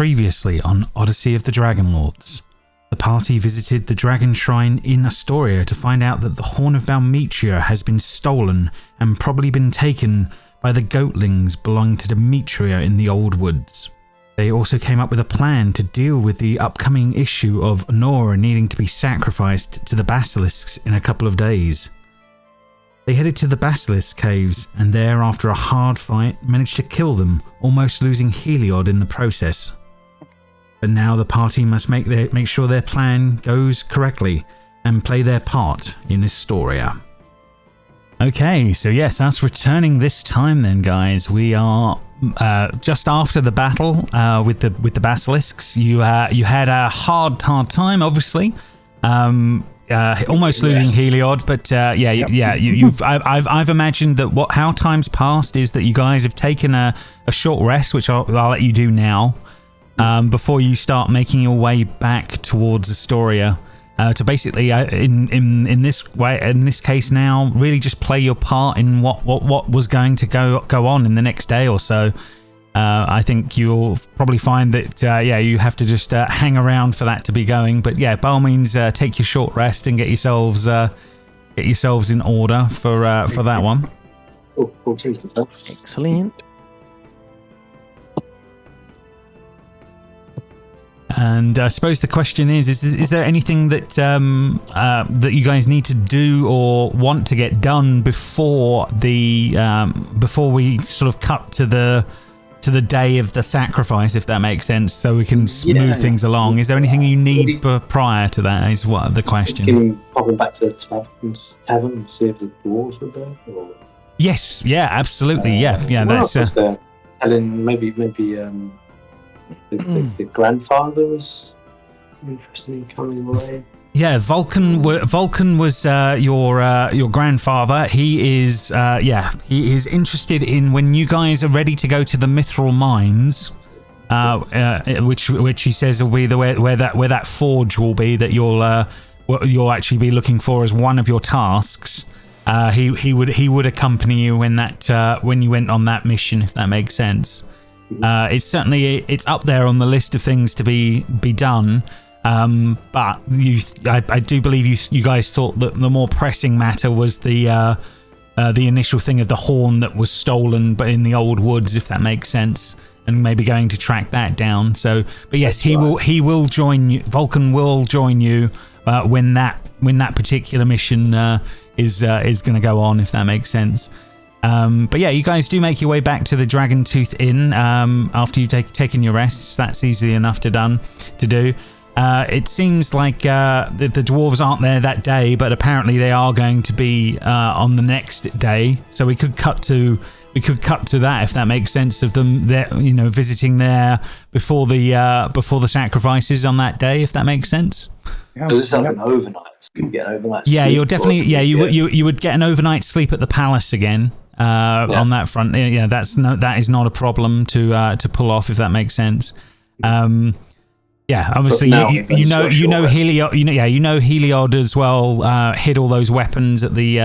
Previously on Odyssey of the Dragonlords. The party visited the Dragon Shrine in Astoria to find out that the Horn of Balmetria has been stolen and probably been taken by the goatlings belonging to Demetria in the Old Woods. They also came up with a plan to deal with the upcoming issue of Nora needing to be sacrificed to the basilisks in a couple of days. They headed to the basilisk caves and there, after a hard fight, managed to kill them, almost losing Heliod in the process. But now the party must make sure their plan goes correctly and play their part in Astoria. Okay, so yes, us returning this time then, guys. We are just after the battle with the basilisks. You had a hard time, obviously. Almost losing Heliod, but I've imagined that how time's passed is that you guys have taken a short rest, which I'll let you do now, before you start making your way back towards Astoria, to basically in this case now really just play your part in what was going to go on in the next day or so. I think you'll probably find that you have to just hang around for that to be going. But yeah, by all means, take your short rest and get yourselves in order for that one. Excellent. And I suppose the question is there anything that that you guys need to do or want to get done before we sort of cut to the day of the sacrifice, if that makes sense, so we can move things along? Is there anything you need prior to that, is what the question. Popping back to the tavern and see if the dwarves were there? Or... Yes, yeah, absolutely, that's... telling maybe the grandfather was interested in coming away. Yeah, Vulcan was your grandfather. He is interested in when you guys are ready to go to the Mithral Mines, which he says will be where that forge will be that you'll actually be looking for as one of your tasks. He would accompany you when you went on that mission, if that makes sense. It's up there on the list of things to be done. But I do believe you guys thought that the more pressing matter was the initial thing of the horn that was stolen, but in the Old Woods, if that makes sense, and maybe going to track that down. So, but yes, he will join you. Vulcan will join you when that particular mission is going to go on, if that makes sense. But yeah, you guys do make your way back to the Dragon Tooth Inn after you've taken your rests. That's easy enough to do. It seems like the dwarves aren't there that day, but apparently they are going to be on the next day. So we could cut to that, if that makes sense, of them there, visiting there before the sacrifices on that day, if that makes sense. Because it's like an overnight. You get an overnight. Yeah, sleep, you're definitely. You would get an overnight sleep at the palace again. On that front, that is not a problem to pull off, if that makes sense. Yeah, obviously you know Heliod. You know Heliod as well. Hid all those weapons at the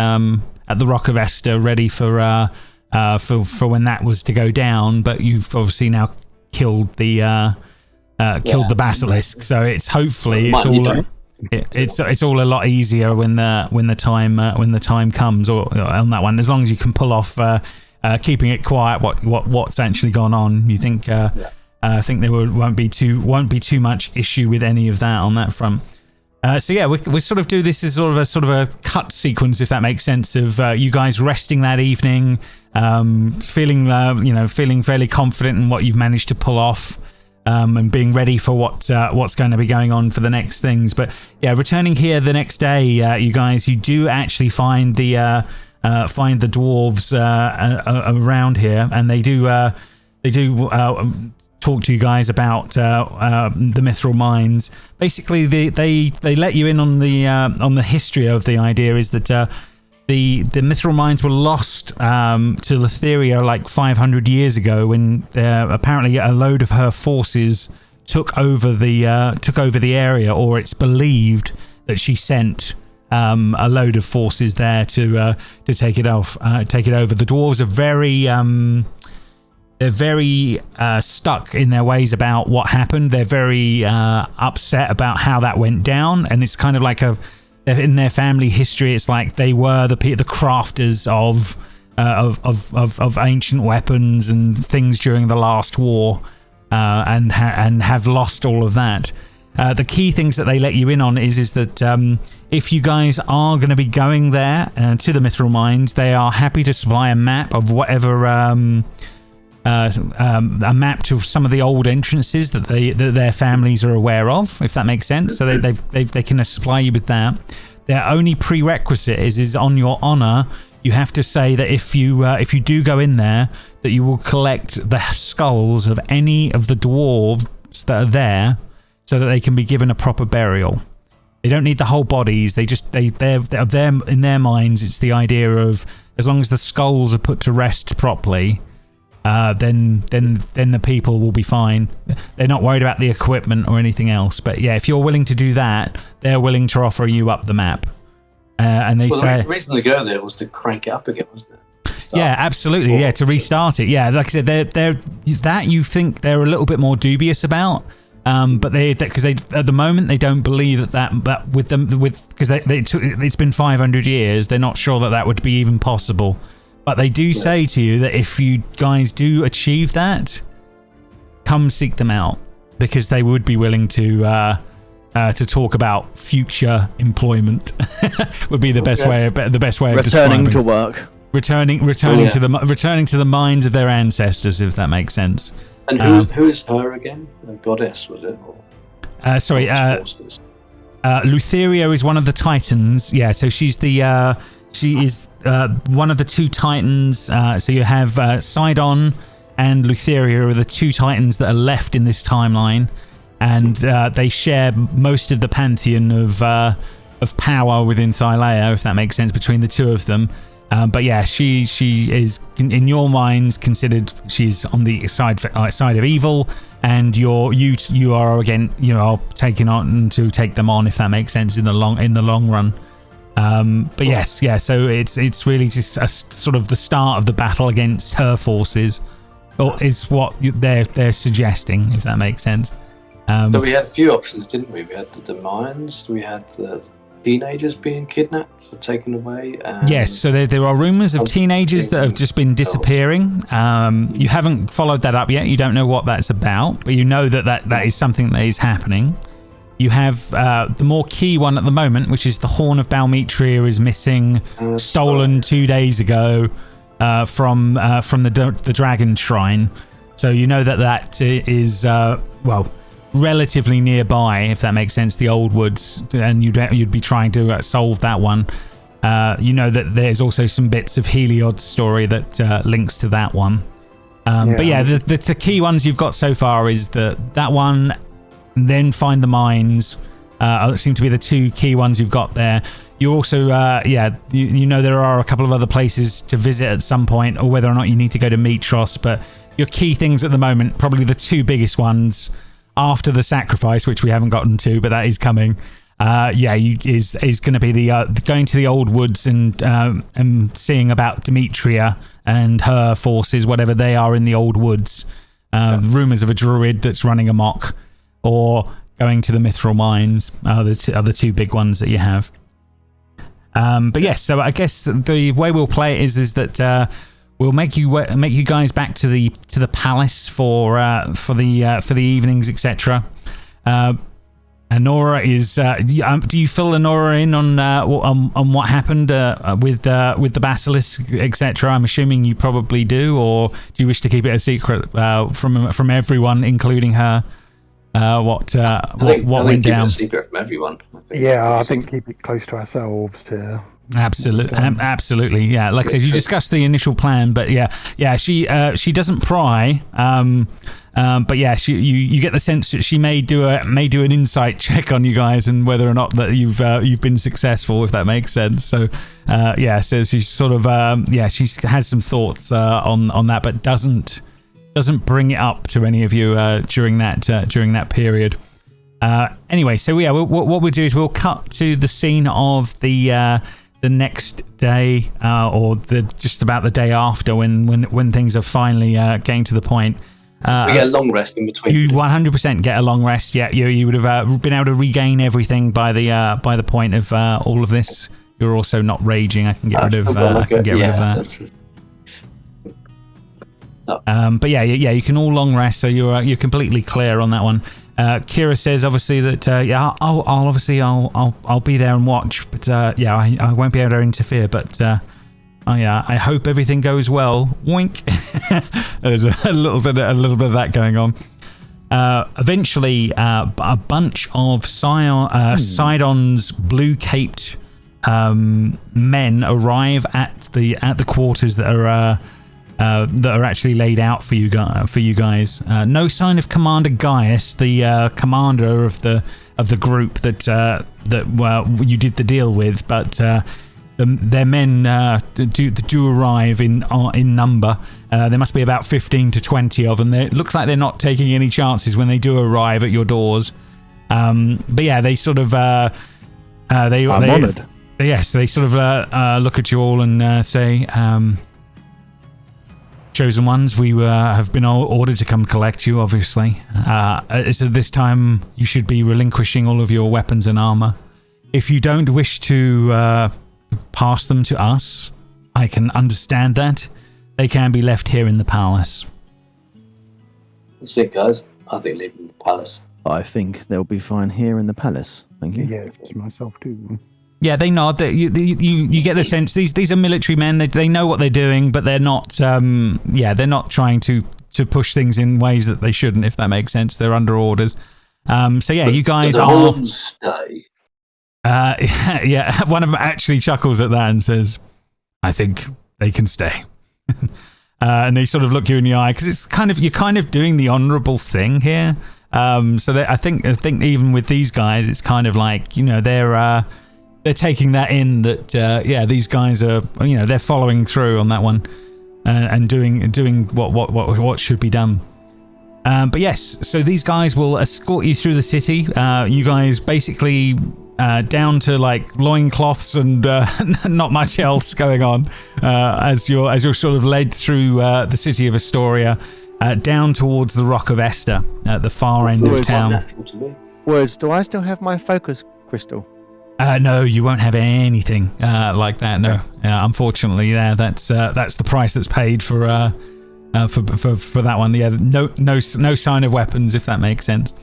Rock of Esther, ready for when that was to go down. But you've obviously now killed the basilisk, so it's hopefully it's all a lot easier when the time comes, or on that one, as long as you can pull off keeping it quiet what's actually gone on. You think I think there won't be too much issue with any of that on that front. So yeah, we sort of do this as sort of a cut sequence, if that makes sense, of you guys resting that evening, feeling fairly confident in what you've managed to pull off. And being ready for what's going to be going on for the next things. But yeah, returning here the next day, you do actually find the dwarves around here, and they do talk to you guys about the Mithral Mines. Basically, they let you in on the history of the idea. Is that the Mithral Mines were lost to Letheria like 500 years ago, when apparently a load of her forces took over the area, or it's believed that she sent a load of forces there to take it over. The dwarves are very they're very stuck in their ways about what happened. They're very upset about how that went down, and it's kind of like in their family history, it's like they were the crafters of ancient weapons and things during the last war, and have lost all of that. The key things that they let you in on is that if you guys are going to be going there to the Mithral Mines, they are happy to supply a map of whatever a map to some of the old entrances that their families are aware of, if that makes sense. So they can supply you with that. Their only prerequisite is on your honor, you have to say that if you do go in there, that you will collect the skulls of any of the dwarves that are there, so that they can be given a proper burial. They don't need the whole bodies. They're in their minds, it's the idea of as long as the skulls are put to rest properly, then the people will be fine. They're not worried about the equipment or anything else. But yeah, if you're willing to do that, they're willing to offer you up the map. And they say the reason to go there was to crank it up again, wasn't it? Yeah, absolutely. Yeah, to restart it. Yeah, like I said, they're that you think they're a little bit more dubious about. But because they at the moment they don't believe that with them because it's been 500 years, they're not sure that would be even possible. But they do say to you that if you guys do achieve that, come seek them out, because they would be willing to talk about future employment. Would be the best way. The best way of returning to work. Returning to the minds of their ancestors, if that makes sense. And who is her again? A goddess, was it? Sorry, Lutheria is one of the Titans. Yeah, so she is one of the two Titans. So you have Sidon and Lutheria are the two Titans that are left in this timeline, and they share most of the pantheon of power within Thylea, if that makes sense, between the two of them. But yeah, she is in your minds considered, she's on the side of evil, and you are again, taking on to take them on, if that makes sense, in the long run. But yes, yeah. So it's really just a sort of the start of the battle against her forces, or is what they're suggesting, if that makes sense. So we had a few options, didn't we? We had the mines, we had the teenagers being kidnapped, taken away. Yes, so there are rumours of teenagers that have just been disappearing. You haven't followed that up yet. You don't know what that's about, but you know that is something that is happening. You have the more key one at the moment, which is the Horn of Balmetria is missing, stolen 2 days ago from the Dragon Shrine. So you know that is relatively nearby, if that makes sense, the Old Woods, and you'd be trying to solve that one. You know that there's also some bits of Heliod's story that links to that one. But yeah, the key ones you've got so far is that one, then find the mines. Seem to be the two key ones you've got there. You also, you know there are a couple of other places to visit at some point, or whether or not you need to go to Mitros. But your key things at the moment, probably the two biggest ones after the sacrifice, which we haven't gotten to, but that is coming. Is going to be the going to the Old Woods and seeing about Demetria and her forces, whatever they are in the Old Woods. Rumours of a druid that's running amok, or going to the Mithral Mines are the two big ones that you have. But yes, so I guess the way we'll play it is that we'll make you guys back to the palace for the evenings, etc. Honora is. Do you fill Honora in on what happened with the basilisk, etc.? I'm assuming you probably do, or do you wish to keep it a secret from everyone, including her? What went down? Keep it a secret from everyone. I think keep it close to ourselves too. Absolutely. Yeah, like I said, you discussed the initial plan, but she doesn't pry. But yeah, you get the sense that she may do an insight check on you guys and whether or not that you've been successful, if that makes sense. So so she's sort of she has some thoughts on that, but doesn't bring it up to any of you during that period. Anyway, so what we'll do is we'll cut to the scene of the next day or just about the day after when things are finally getting to the point. We get a long rest in between. You 100% get a long rest. Yeah, you would have been able to regain everything by the point of all of this. You're also not raging. I can get rid of that. But yeah, you can all long rest, so you're completely clear on that one. Kira says obviously that I'll be there and watch, but I won't be able to interfere. But I hope everything goes well. Wink. There's a little bit of that going on. Eventually, a bunch of Sidon's blue-caped men arrive at the quarters that are actually laid out for you guys. No sign of Commander Gaius, the commander of the group that you did the deal with, but their men do arrive in number. There must be about 15 to 20 of them. It looks like they're not taking any chances when they do arrive at your doors. But yeah, they sort of I'm honoured. Yes, they sort of look at you all and say, Chosen Ones, we have been ordered to come collect you, obviously. So this time you should be relinquishing all of your weapons and armour. If you don't wish to pass them to us, I can understand that. They can be left here in the palace. That's it, guys. I think leave them in the palace. I think they'll be fine here in the palace. Thank you. Yes, myself too. Yeah, they nod. You get the sense these are military men. They know what they're doing, but they're not. They're not trying to push things in ways that they shouldn't. If that makes sense, they're under orders. You guys the are. horns stay. Yeah, one of them actually chuckles at that and says, "I think they can stay." And they sort of look you in the eye because it's you're kind of doing the honourable thing here. I think even with these guys, it's kind of like they're taking that in that these guys are they're following through on that one and doing what should be done. But yes, so these guys will escort you through the city. You guys basically down to like loincloths and not much else going on as you're sort of led through the city of Astoria down towards the Rock of Esther at the far end of town. Words, do I still have my focus crystal? No, you won't have anything like that. No, unfortunately, that's the price that's paid for that one. Yeah, no sign of weapons, if that makes sense.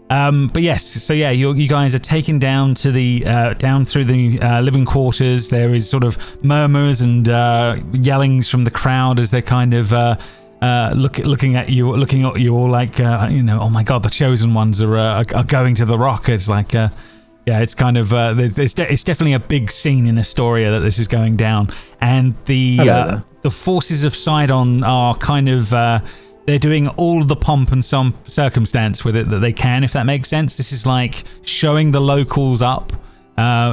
But yes, so yeah, you guys are taken down to the down through the living quarters. There is sort of murmurs and yellings from the crowd as they're kind of looking at you all like oh my god, the Chosen Ones are going to the Rock. It's like. Yeah, it's kind of it's definitely a big scene in Astoria that this is going down, and the forces of Sidon are kind of they're doing all of the pomp and some circumstance with it that they can, if that makes sense. This is like showing the locals up. Their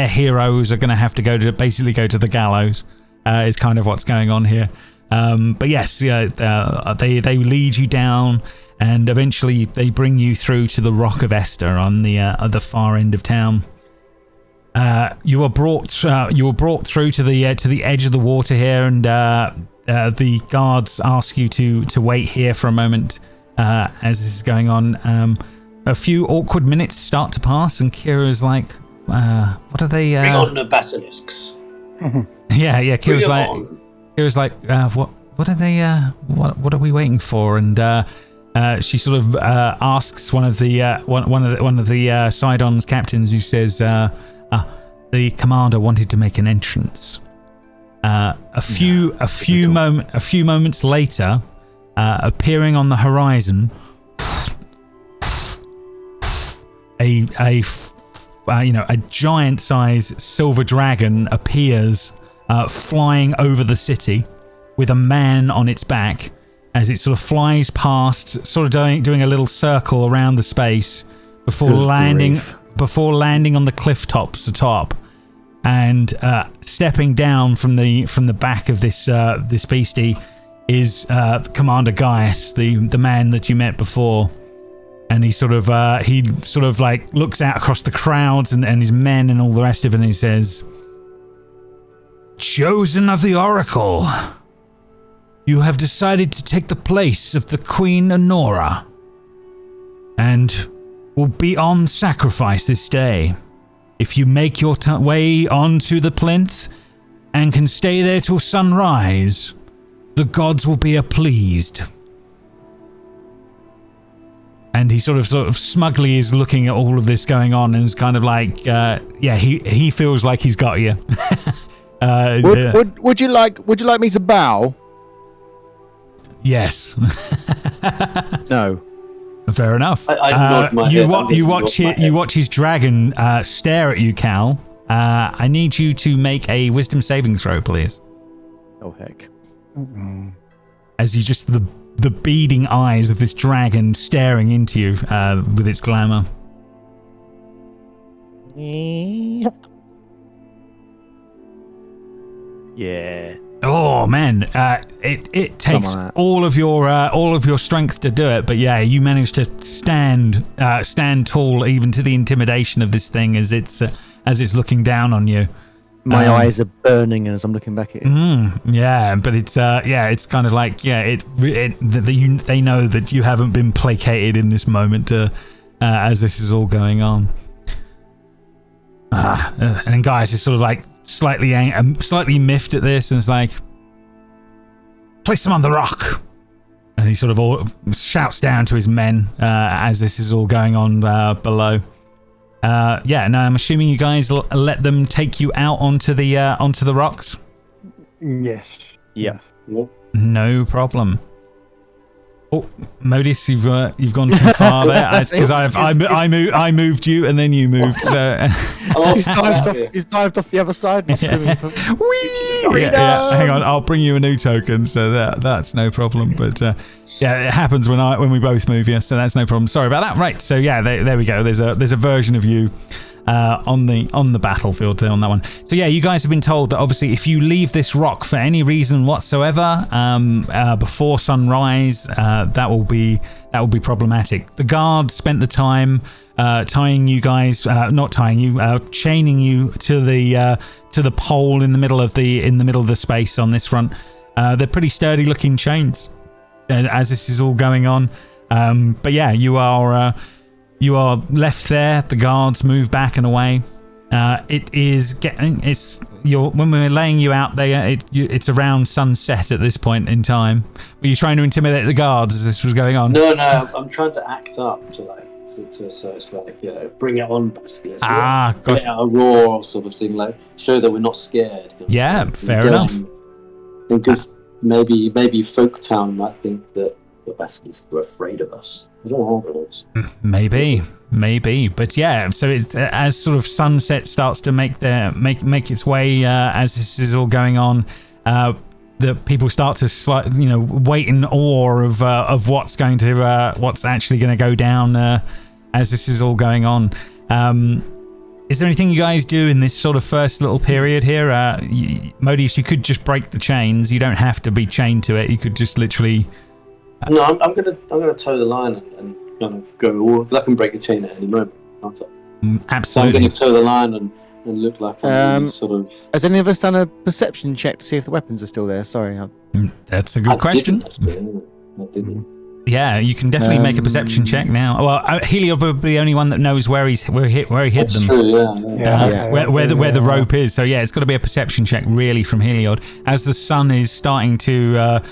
heroes are going to have to go to the gallows. Is kind of what's going on here. But yes, they lead you down. And eventually, they bring you through to the Rock of Esther on the far end of town. You were brought through to the edge of the water here, and the guards ask you to wait here for a moment as this is going on. A few awkward minutes start to pass, and Kira's like, "What are they?" Bring on the basilisks. Yeah. Kira's like, "What are they? What are we waiting for?" And she sort of asks one of the Sidon's captains, who says, "The commander wanted to make an entrance." A few moments later, appearing on the horizon, a giant-sized silver dragon appears, flying over the city, with a man on its back. As it sort of flies past, sort of doing a little circle around the space before landing on the cliff tops atop, and stepping down from the back of this beastie is Commander Gaius, the man that you met before, and he sort of like looks out across the crowds and his men and all the rest of it, and he says, chosen of the Oracle, you have decided to take the place of the Queen Honora, and will be on sacrifice this day. If you make your way onto the plinth and can stay there till sunrise, the gods will be pleased. And he sort of smugly is looking at all of this going on and is kind of like, he feels like he's got you. Would you like me to bow? Yes. No. Fair enough. I nod my head. You watch his dragon stare at you, Cal. I need you to make a wisdom saving throw, please. Oh heck! As you just the beading eyes of this dragon staring into you with its glamour. Yeah. Oh man, it takes all of your strength to do it, but yeah, you manage to stand tall even to the intimidation of this thing as it's looking down on you. My eyes are burning as I'm looking back at it. Yeah, but it's kind of like they know that you haven't been placated in this moment as this is all going on. And then guys is sort of like slightly miffed at this, and it's like, place him on the rock. And he sort of all shouts down to his men as this is all going on below. I'm assuming you guys let them take you out onto the rocks. Yes. Yeah. No problem. Oh, Modis, you've gone too far there. Because I moved you and then you moved. So he's dived off the other side. Hang on, I'll bring you a new token. So that's no problem. But it happens when we both move here. So that's no problem. Sorry about that. Right. So there we go. There's a version of you on the battlefield there on that one. So you guys have been told that obviously if you leave this rock for any reason whatsoever before sunrise, that will be problematic. The guard spent the time chaining you to the pole in the middle of the space on this front. They're pretty sturdy looking chains as this is all going on. You are left there. The guards move back and away. When we're laying you out there, it's around sunset at this point in time. Were you trying to intimidate the guards as this was going on? No, I'm trying to act up to so it's like, bring it on basically. Got a roar sort of thing, like show that we're not scared. Yeah, fair enough. And just maybe Folktown might think that the Baskets were afraid of us. I don't know how it is. Maybe, but so it's as sort of sunset starts to make its way as this is all going on. The people start to wait in awe of what's actually going to go down as this is all going on. Is there anything you guys do in this sort of first little period here? Modius, you could just break the chains. You don't have to be chained to it. You could just literally. No, I'm gonna toe the line and kind of go all. I can break a chain at any moment. Absolutely. So I'm gonna toe the line and look like I'm sort of. Has any of us done a perception check to see if the weapons are still there? Sorry. That's a good question. I didn't. Yeah, you can definitely make a perception check now. Well, Heliod will be the only one that knows where he hid them. True, where the rope is. So it's got to be a perception check really from Heliod as the sun is starting to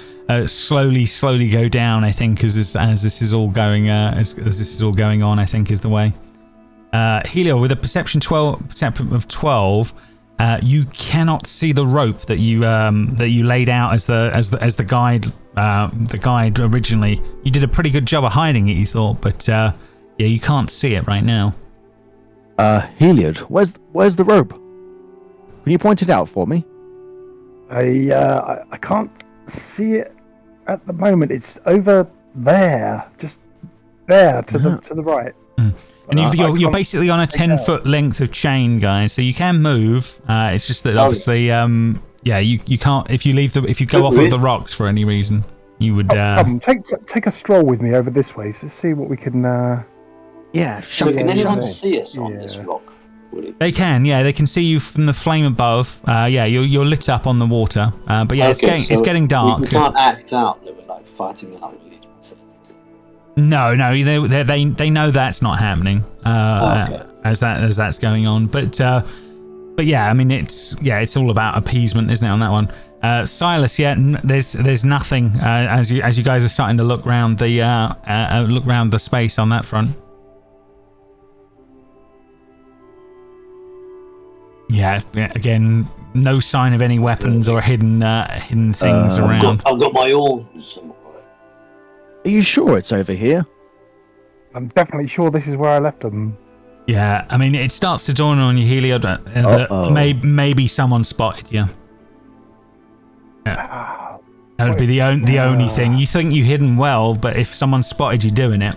slowly go down. I think as this is all going as this is all going on, I think is the way. Heliod with a perception of 12. You cannot see the rope that you laid out as the guide originally. You did a pretty good job of hiding it, you thought, but you can't see it right now. Heliod, where's the rope? Can you point it out for me? I can't see it at the moment. It's over there, just there to the right. And you're basically on a 10-foot length of chain, guys, so you can move. It's just that obviously, you can't if you go off of the rocks for any reason. You would take a stroll with me over this way to see what we can. Yeah, can anyone see us on this rock? would it? They can, yeah. They can see you from the flame above. Yeah, you're lit up on the water. But yeah, Okay, it's getting dark. We can't act out that we're like fighting out with it. No, they know that's not happening as that's going on. But yeah, I mean it's all about appeasement, isn't it? On that one, Silas. Yeah, there's nothing as you guys are starting to look round the space on that front. Yeah, again, no sign of any weapons or hidden things around. I've got my horns. Are you sure it's over here? I'm definitely sure this is where I left them. Yeah, I mean, it starts to dawn on you, Helio, that maybe someone spotted you. Yeah. That would be the only thing. You think you hidden well, but if someone spotted you doing it,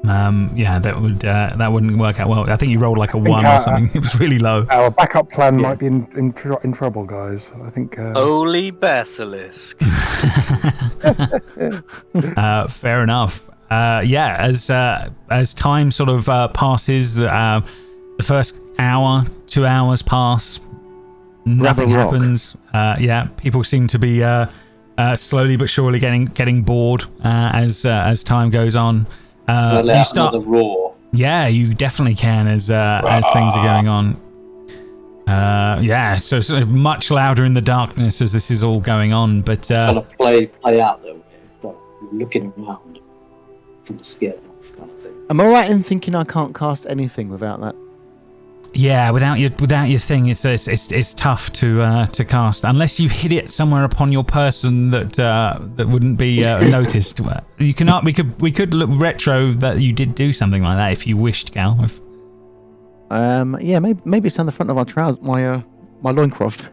yeah, that wouldn't work out well. I think you rolled like a 1 or something. It was really low. Our backup plan might be in trouble, guys. I think. Holy basilisk. Fair enough. Yeah, as time sort of passes, the first hour, 2 hours pass, nothing happens. Yeah, people seem to be slowly but surely getting bored as time goes on. You start another roar. Yeah, you definitely can as things are going on. Yeah, so sort of much louder in the darkness as this is all going on, but kind of play out though. We're looking around from the scared off kind of thing. Am I right in thinking I can't cast anything without that? Yeah, without your thing, it's tough to cast unless you hit it somewhere upon your person that wouldn't be noticed. You cannot. We could look retro that you did do something like that if you wished, Gal. Yeah, maybe it's on the front of our trousers, my loincloth.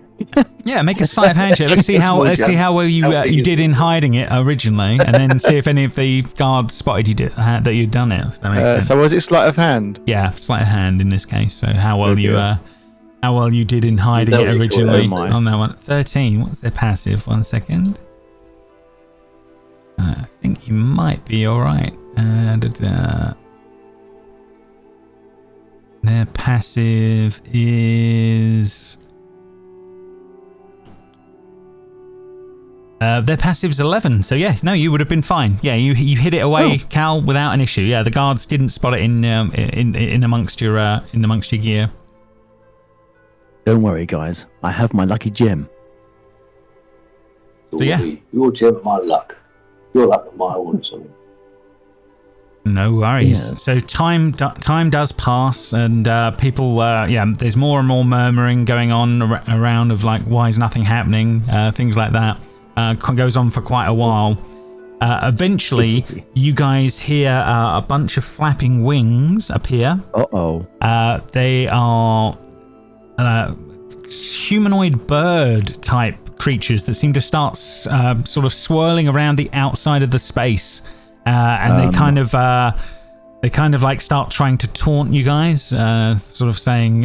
Yeah, make a sleight of hand check. Let's see how well you did in hiding it originally, and then see if any of the guards spotted that you'd done it. If that makes sense. So was it sleight of hand? Yeah, sleight of hand in this case. So how well you did in hiding it originally on that one. 13. What's their passive? 1 second. I think you might be all right. Their passive is. Their passive's 11, so yeah, no, you would have been fine. Yeah, you hid it away, Cal, without an issue. Yeah, the guards didn't spot it in amongst your gear. Don't worry, guys. I have my lucky gem. So yeah, your gem, my luck. Your luck, my one. So. No worries. Yeah. So time does pass, and people, there's more and more murmuring going on around of like, why is nothing happening? Things like that. Goes on for quite a while. Eventually, you guys hear a bunch of flapping wings appear. They are humanoid bird type creatures that seem to start sort of swirling around the outside of the space, and they kind of like start trying to taunt you guys, sort of saying,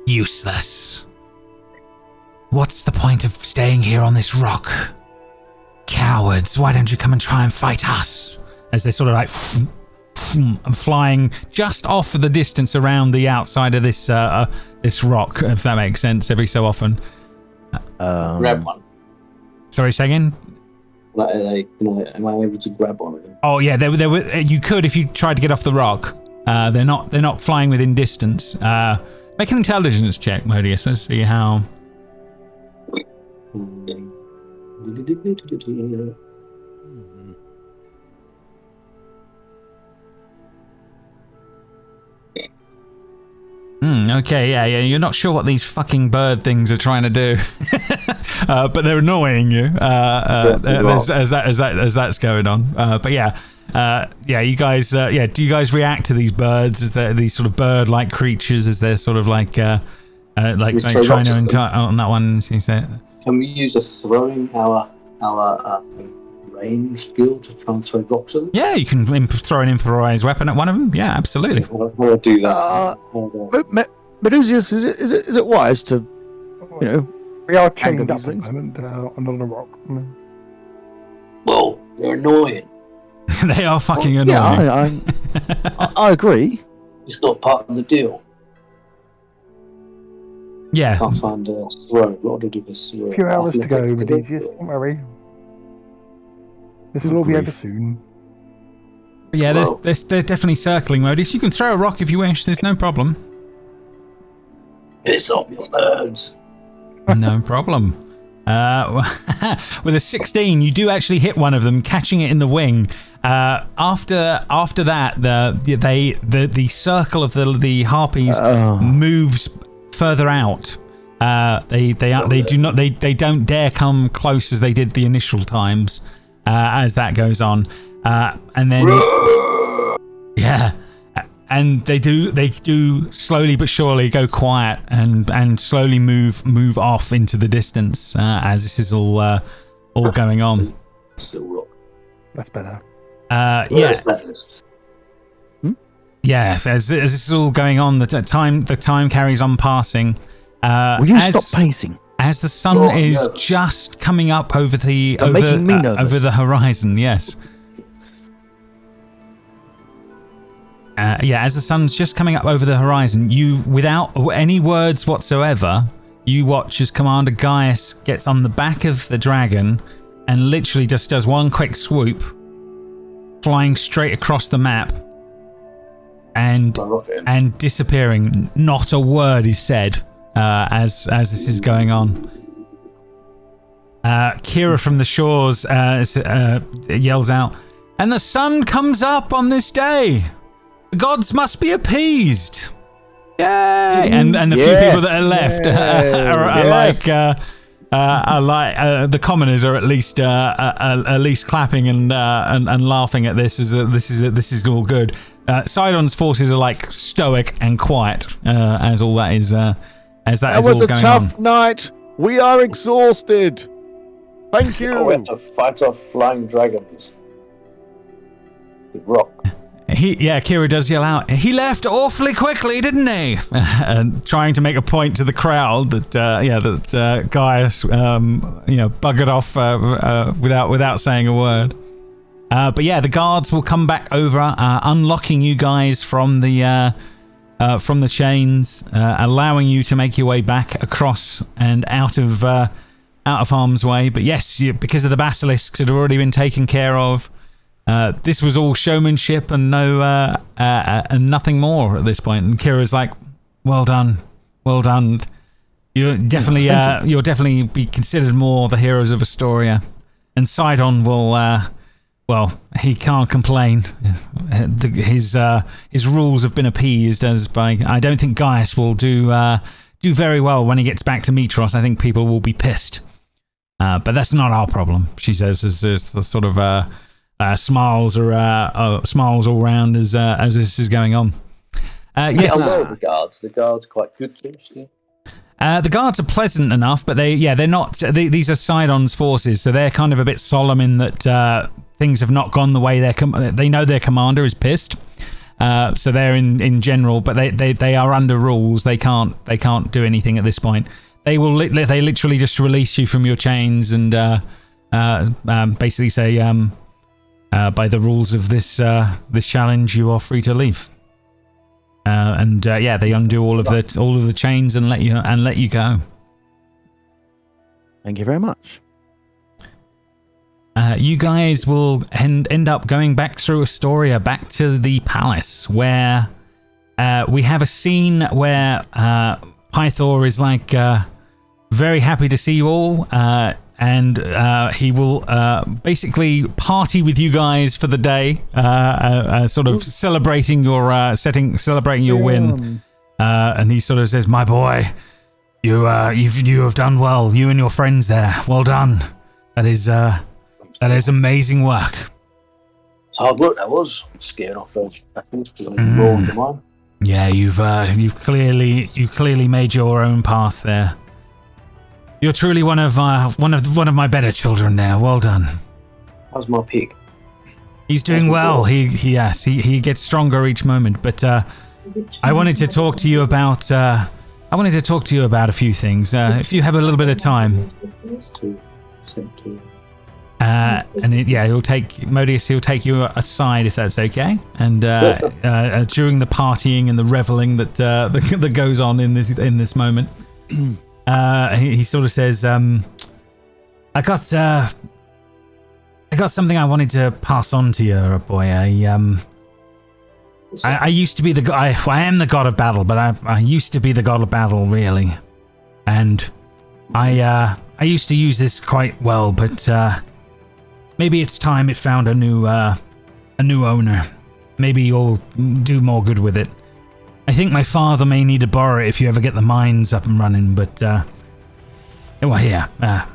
useless. What's the point of staying here on this rock? Cowards, why don't you come and try and fight us? As they're sort of like flying just off the distance around the outside of this rock, if that makes sense, every so often. Grab one. Sorry, say again? Am I able to grab one of them? Oh yeah, you could if you tried to get off the rock. They're not flying within distance. Make an intelligence check, Modius. Let's see how... Okay, yeah. You're not sure what these fucking bird things are trying to do, but they're annoying you as that's going on. But you guys, do you guys react to these birds? Is there these sort of bird-like creatures? Is there sort of like trying to on that one? So you say, can we use our range skill to transfer rocks at them? Yeah, you can throw an improvised weapon at one of them. Yeah, absolutely. I'll do that. Medusius, is it wise to, we are chained up at the moment on the rock. Well, they're annoying. They are fucking annoying. Yeah, I agree. It's not part of the deal. Yeah. Can't find a Squirrel. What did I do with Squirrel? A few hours to go, Odessey. Don't worry. This will all be over soon. Yeah, they're definitely circling, Modis. You can throw a rock if you wish. There's no problem. It's off your birds. No problem. With a 16, you do actually hit one of them, catching it in the wing. After that, the circle of the harpies moves further out. They don't dare come close as they did the initial times. As that goes on, and then and they do slowly but surely go quiet and slowly move off into the distance as this is all going on. That's better. Yeah, as this is all going on, the time carries on passing. Will you stop pacing? As the sun is just coming up over the horizon, yes. As the sun's just coming up over the horizon, you, without any words whatsoever, you watch as Commander Gaius gets on the back of the dragon and literally just does one quick swoop, flying straight across the map and disappearing. Not a word is said. As this is going on, Kira from the shores yells out, "And the sun comes up on this day. The gods must be appeased. Yay!" And the few people that are left are like the commoners are at least clapping and laughing at this. This is all good. Sidon's forces are like stoic and quiet as all that is. As that is all going on. That was a tough night. We are exhausted. Thank you. We had to fight off flying dragons with rock. Kira does yell out, "He left awfully quickly, didn't he?" And trying to make a point to the crowd that Gaius buggered off without saying a word. But the guards will come back over, unlocking you guys from the chains, allowing you to make your way back across and out of harm's way. But yes, because of the basilisks had already been taken care of, this was all showmanship and and nothing more at this point. And Kira's like, "Well done. You're definitely be considered more the heroes of Astoria." And Sidon will. Well, he can't complain. His rules have been appeased I don't think Gaius will do very well when he gets back to Mitros. I think people will be pissed. But that's not our problem, she says, as the sort of smiles all round as this is going on. Yes. The guards. The guards quite good to us. The guards are pleasant enough, but they're not. These are Sidon's forces, so they're kind of a bit solemn in that things have not gone the way they know their commander is pissed. So they're in general, but they are under rules. They can't do anything at this point. They literally just release you from your chains and basically say, by the rules of this challenge, you are free to leave. They undo all of the chains and let you go. Thank you very much. You guys will end up going back through Astoria, back to the palace, where we have a scene where Pythor is like very happy to see you all, and he will basically party with you guys for the day, sort of celebrating your win. And he sort of says, "My boy, you have done well. You and your friends there, well done. That is amazing work." It's hard work, that was. Scared off those seconds because I was rolling them on. Yeah, you've clearly made your own path there. You're truly one of my better children there. Well done. How's my pig? He's doing well. He gets stronger each moment. But I wanted to talk to you about a few things. If you have a little bit of time. he'll take Modius. He'll take you aside if that's okay. And during the partying and the reveling that goes on in this moment, he sort of says, "I got something I wanted to pass on to you, boy. I used to be I am the god of battle, but I used to be the god of battle, really, and I used to use this quite well, but maybe it's time it found a new owner. Maybe you'll do more good with it. I think my father may need to borrow it if you ever get the mines up and running, but here, have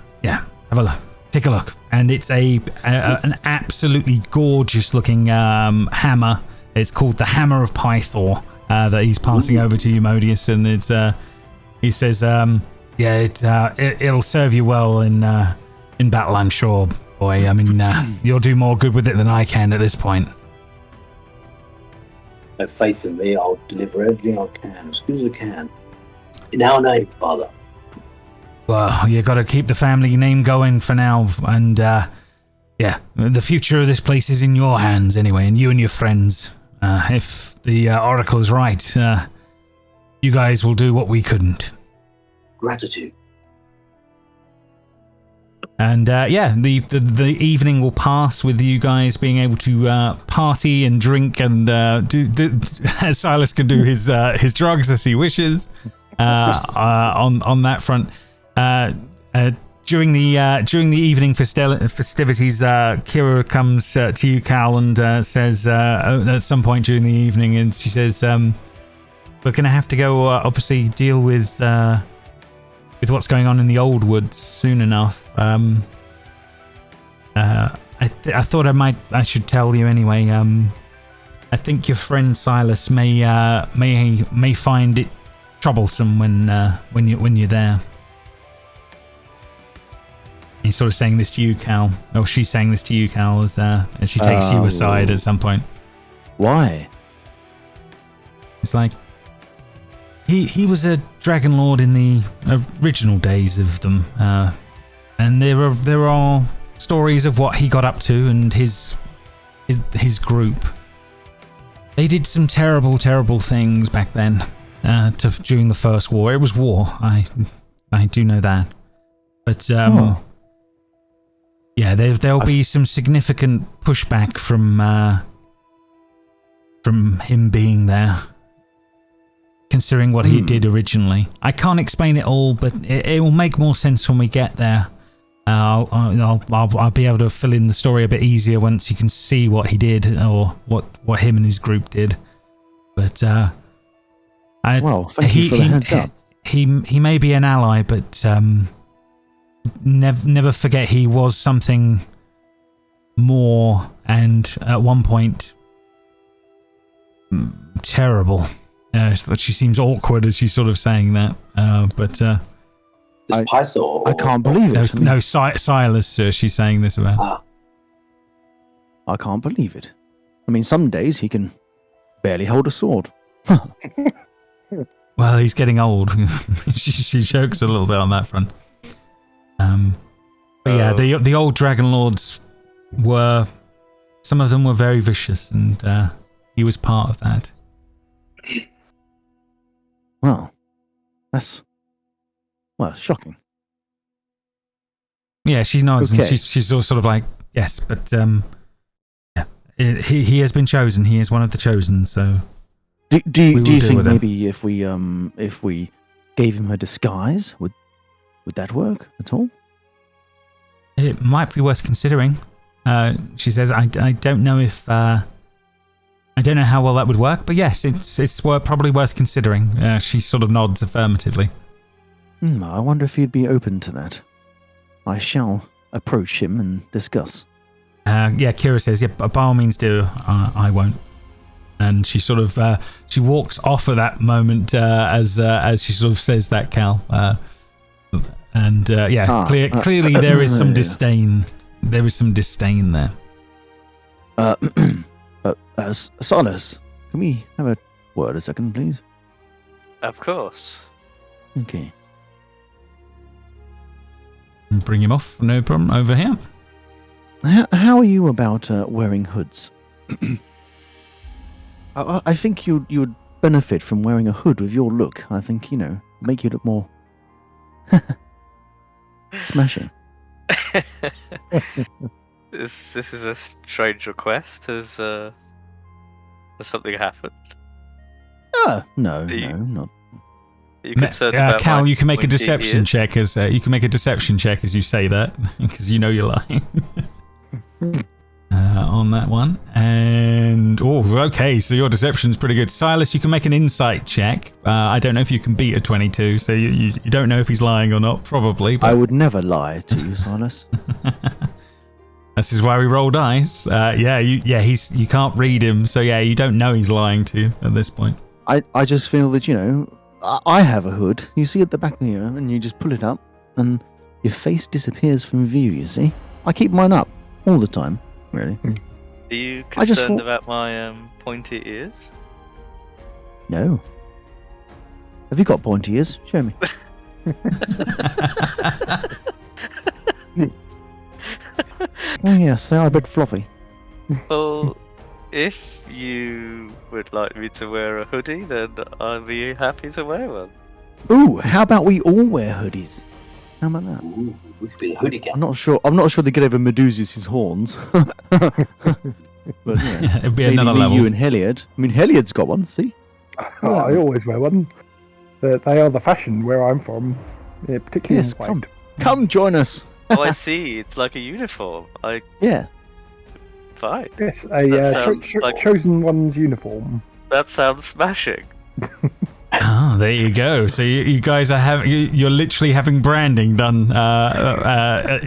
a look. Take a look, and it's an absolutely gorgeous looking hammer. It's called the Hammer of Pythor that he's passing over to you, Modius, and it's he says, it'll serve you well in battle, I'm sure, boy. I mean, you'll do more good with it than I can at this point. Have faith in me. I'll deliver everything I can as good as I can. In our name, Father. Well, you got to keep the family name going for now, and the future of this place is in your hands anyway, and you and your friends. If the oracle is right, you guys will do what we couldn't. Gratitude. And the evening will pass with you guys being able to party and drink and do Silas can do his drugs as he wishes on that front. During the evening festivities, Kira comes to you, Cal, and says at some point during the evening, and she says, "We're going to have to go, obviously, deal with what's going on in the old woods soon enough. I thought I should tell you anyway. I think your friend Silas may find it troublesome when you're there." He's sort of saying this to you, Cal. Or she's saying this to you, Cal, as she takes you aside at some point. Why? It's like he was a dragonlord in the original days of them, and there are stories of what he got up to and his group. They did some terrible, terrible things back then. During the First War, it was war. I do know that, but there'll be some significant pushback from him being there, considering what he did originally. I can't explain it all, but it will make more sense when we get there. I'll be able to fill in the story a bit easier once you can see what he did or what him and his group did. But thank you for the heads up. He may be an ally, but never forget he was something more, and at one point terrible. She seems awkward as she's sort of saying that, but Pythor, I can't believe it. No, Silas. She's saying this about. I can't believe it. I mean, some days he can barely hold a sword. Well, he's getting old. she jokes a little bit on that front. But yeah, the old dragonlords were, some of them were very vicious, and he was part of that. Well, that's shocking. Yeah, she nods, okay. And she's sort of like, yes, but he has been chosen. He is one of the chosen. So, do you think maybe if we gave him a disguise, would that work at all? It might be worth considering. She says, I don't know if I don't know how well that would work, but yes, it's probably worth considering. She sort of nods affirmatively. I wonder if he'd be open to that. I shall approach him and discuss. Kira says, yeah, by all means do. I won't. And she sort of she walks off at that moment as she sort of says that, Cal. Clearly there is some disdain. There is some disdain there. Silas, can we have a word a second, please? Of course. Okay. Bring him off, no problem, over here. How are you about wearing hoods? I think you would benefit from wearing a hood with your look. I think, make you look more smashing. This is a strange request. Has something happened? No, not. Are you concerned about Cal, you can make a pointy deception ears? check as you say that, because you know you're lying. On that one. And okay, so your deception's pretty good. Silas, you can make an insight check. I don't know if you can beat a 22, so you don't know if he's lying or not, probably. But... I would never lie to you, Silas. This is why we roll dice. You can't read him, so yeah, you don't know he's lying to you at this point. I just feel that, I have a hood. You see at the back of the ear, and you just pull it up, and your face disappears from view, you see? I keep mine up all the time, really. Are you concerned about my pointy ears? No. Have you got pointy ears? Show me. Oh yes, they are a bit floppy. Well, if you would like me to wear a hoodie, then I'll be happy to wear one. Ooh, how about we all wear hoodies? How about that? Ooh, we could be a hoodie gang. I'm not sure to get over Medusa's horns. But yeah, it'd be maybe another level. You and Heliod. I mean, Heliod's got one. See? I always wear one. They are the fashion where I'm from, particularly in white. Come join us. Oh, I see. It's like a uniform. Yeah. Fine. Yes, a chosen one's uniform. That sounds smashing. Oh, there you go. So you guys are you're literally having branding done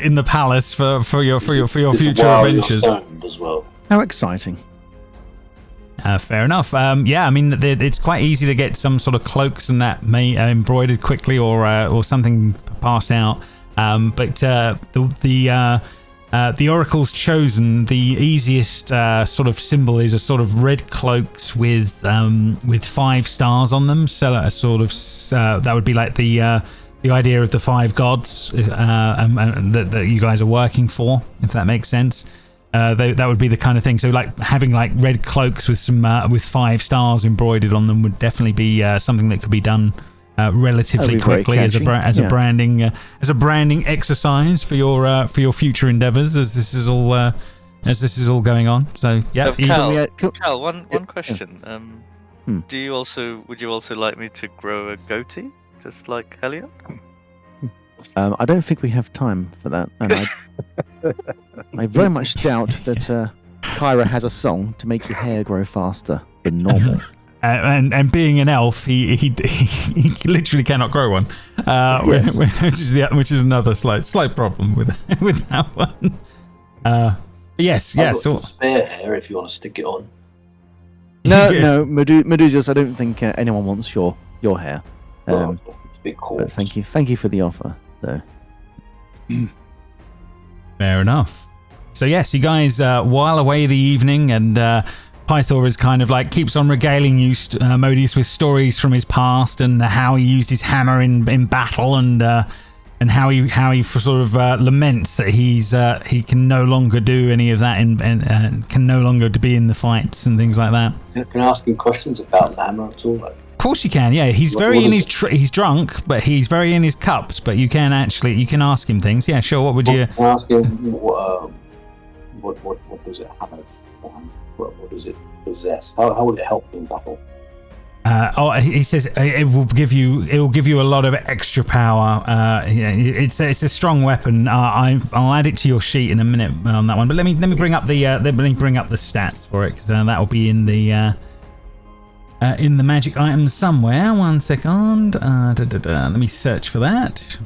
in the palace for your future adventures. As well. How exciting! Fair enough. Yeah, I mean it's quite easy to get some sort of cloaks and that embroidered quickly or something passed out. But the oracle's chosen. The easiest sort of symbol is a sort of red cloaks with 5 stars on them. So a sort of that would be like the idea of the 5 gods that you guys are working for, if that makes sense. That would be the kind of thing. So like having like red cloaks with some with 5 stars embroidered on them would definitely be something that could be done relatively quickly as a branding exercise for your future endeavors as this is all going on. So yeah. Cal, one question. Would you also like me to grow a goatee, just like Heliod? I don't think we have time for that, and I very much doubt that Kyra has a song to make your hair grow faster than normal. And being an elf, he literally cannot grow one, yes. which is another slight problem with that one. Yes. So spare hair if you want to stick it on. No, Medusa. I don't think anyone wants your hair. It's a bit cool. Thank you for the offer, though. Fair enough. So yes, you guys while away the evening, and Pythor is kind of like keeps on regaling you, Modius, with stories from his past and how he used his hammer in battle, and how he sort of laments that he can no longer do any of that and can no longer be in the fights and things like that. Can I ask him questions about the hammer at all? Of course you can. Yeah, he's very in his he's drunk, but he's very in his cups. But you can ask him things. Yeah, sure. What would you? Can I ask him what does it have? What does it possess? How will it help in battle? He says it will give you a lot of extra power. It's a strong weapon. I'll add it to your sheet in a minute on that one. But let me bring up the stats for it, because that will be in the magic items somewhere. 1 second. Let me search for that.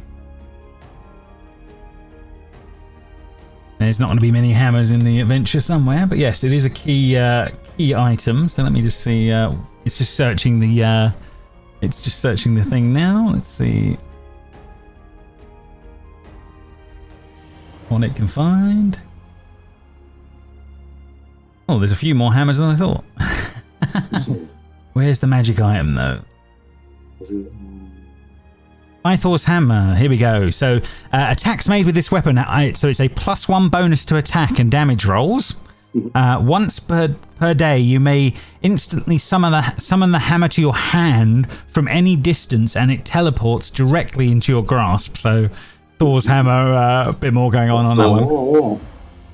There's not going to be many hammers in the adventure somewhere, but yes, it is a key item. So let me just see. It's just searching the thing now. Let's see what it can find. Oh, there's a few more hammers than I thought. Where's the magic item though? Pythor's hammer. Here we go. So attacks made with this weapon. So it's a +1 bonus to attack and damage rolls. Once per day, you may instantly summon the hammer to your hand from any distance, and it teleports directly into your grasp. So Thor's hammer, a bit more going on that one.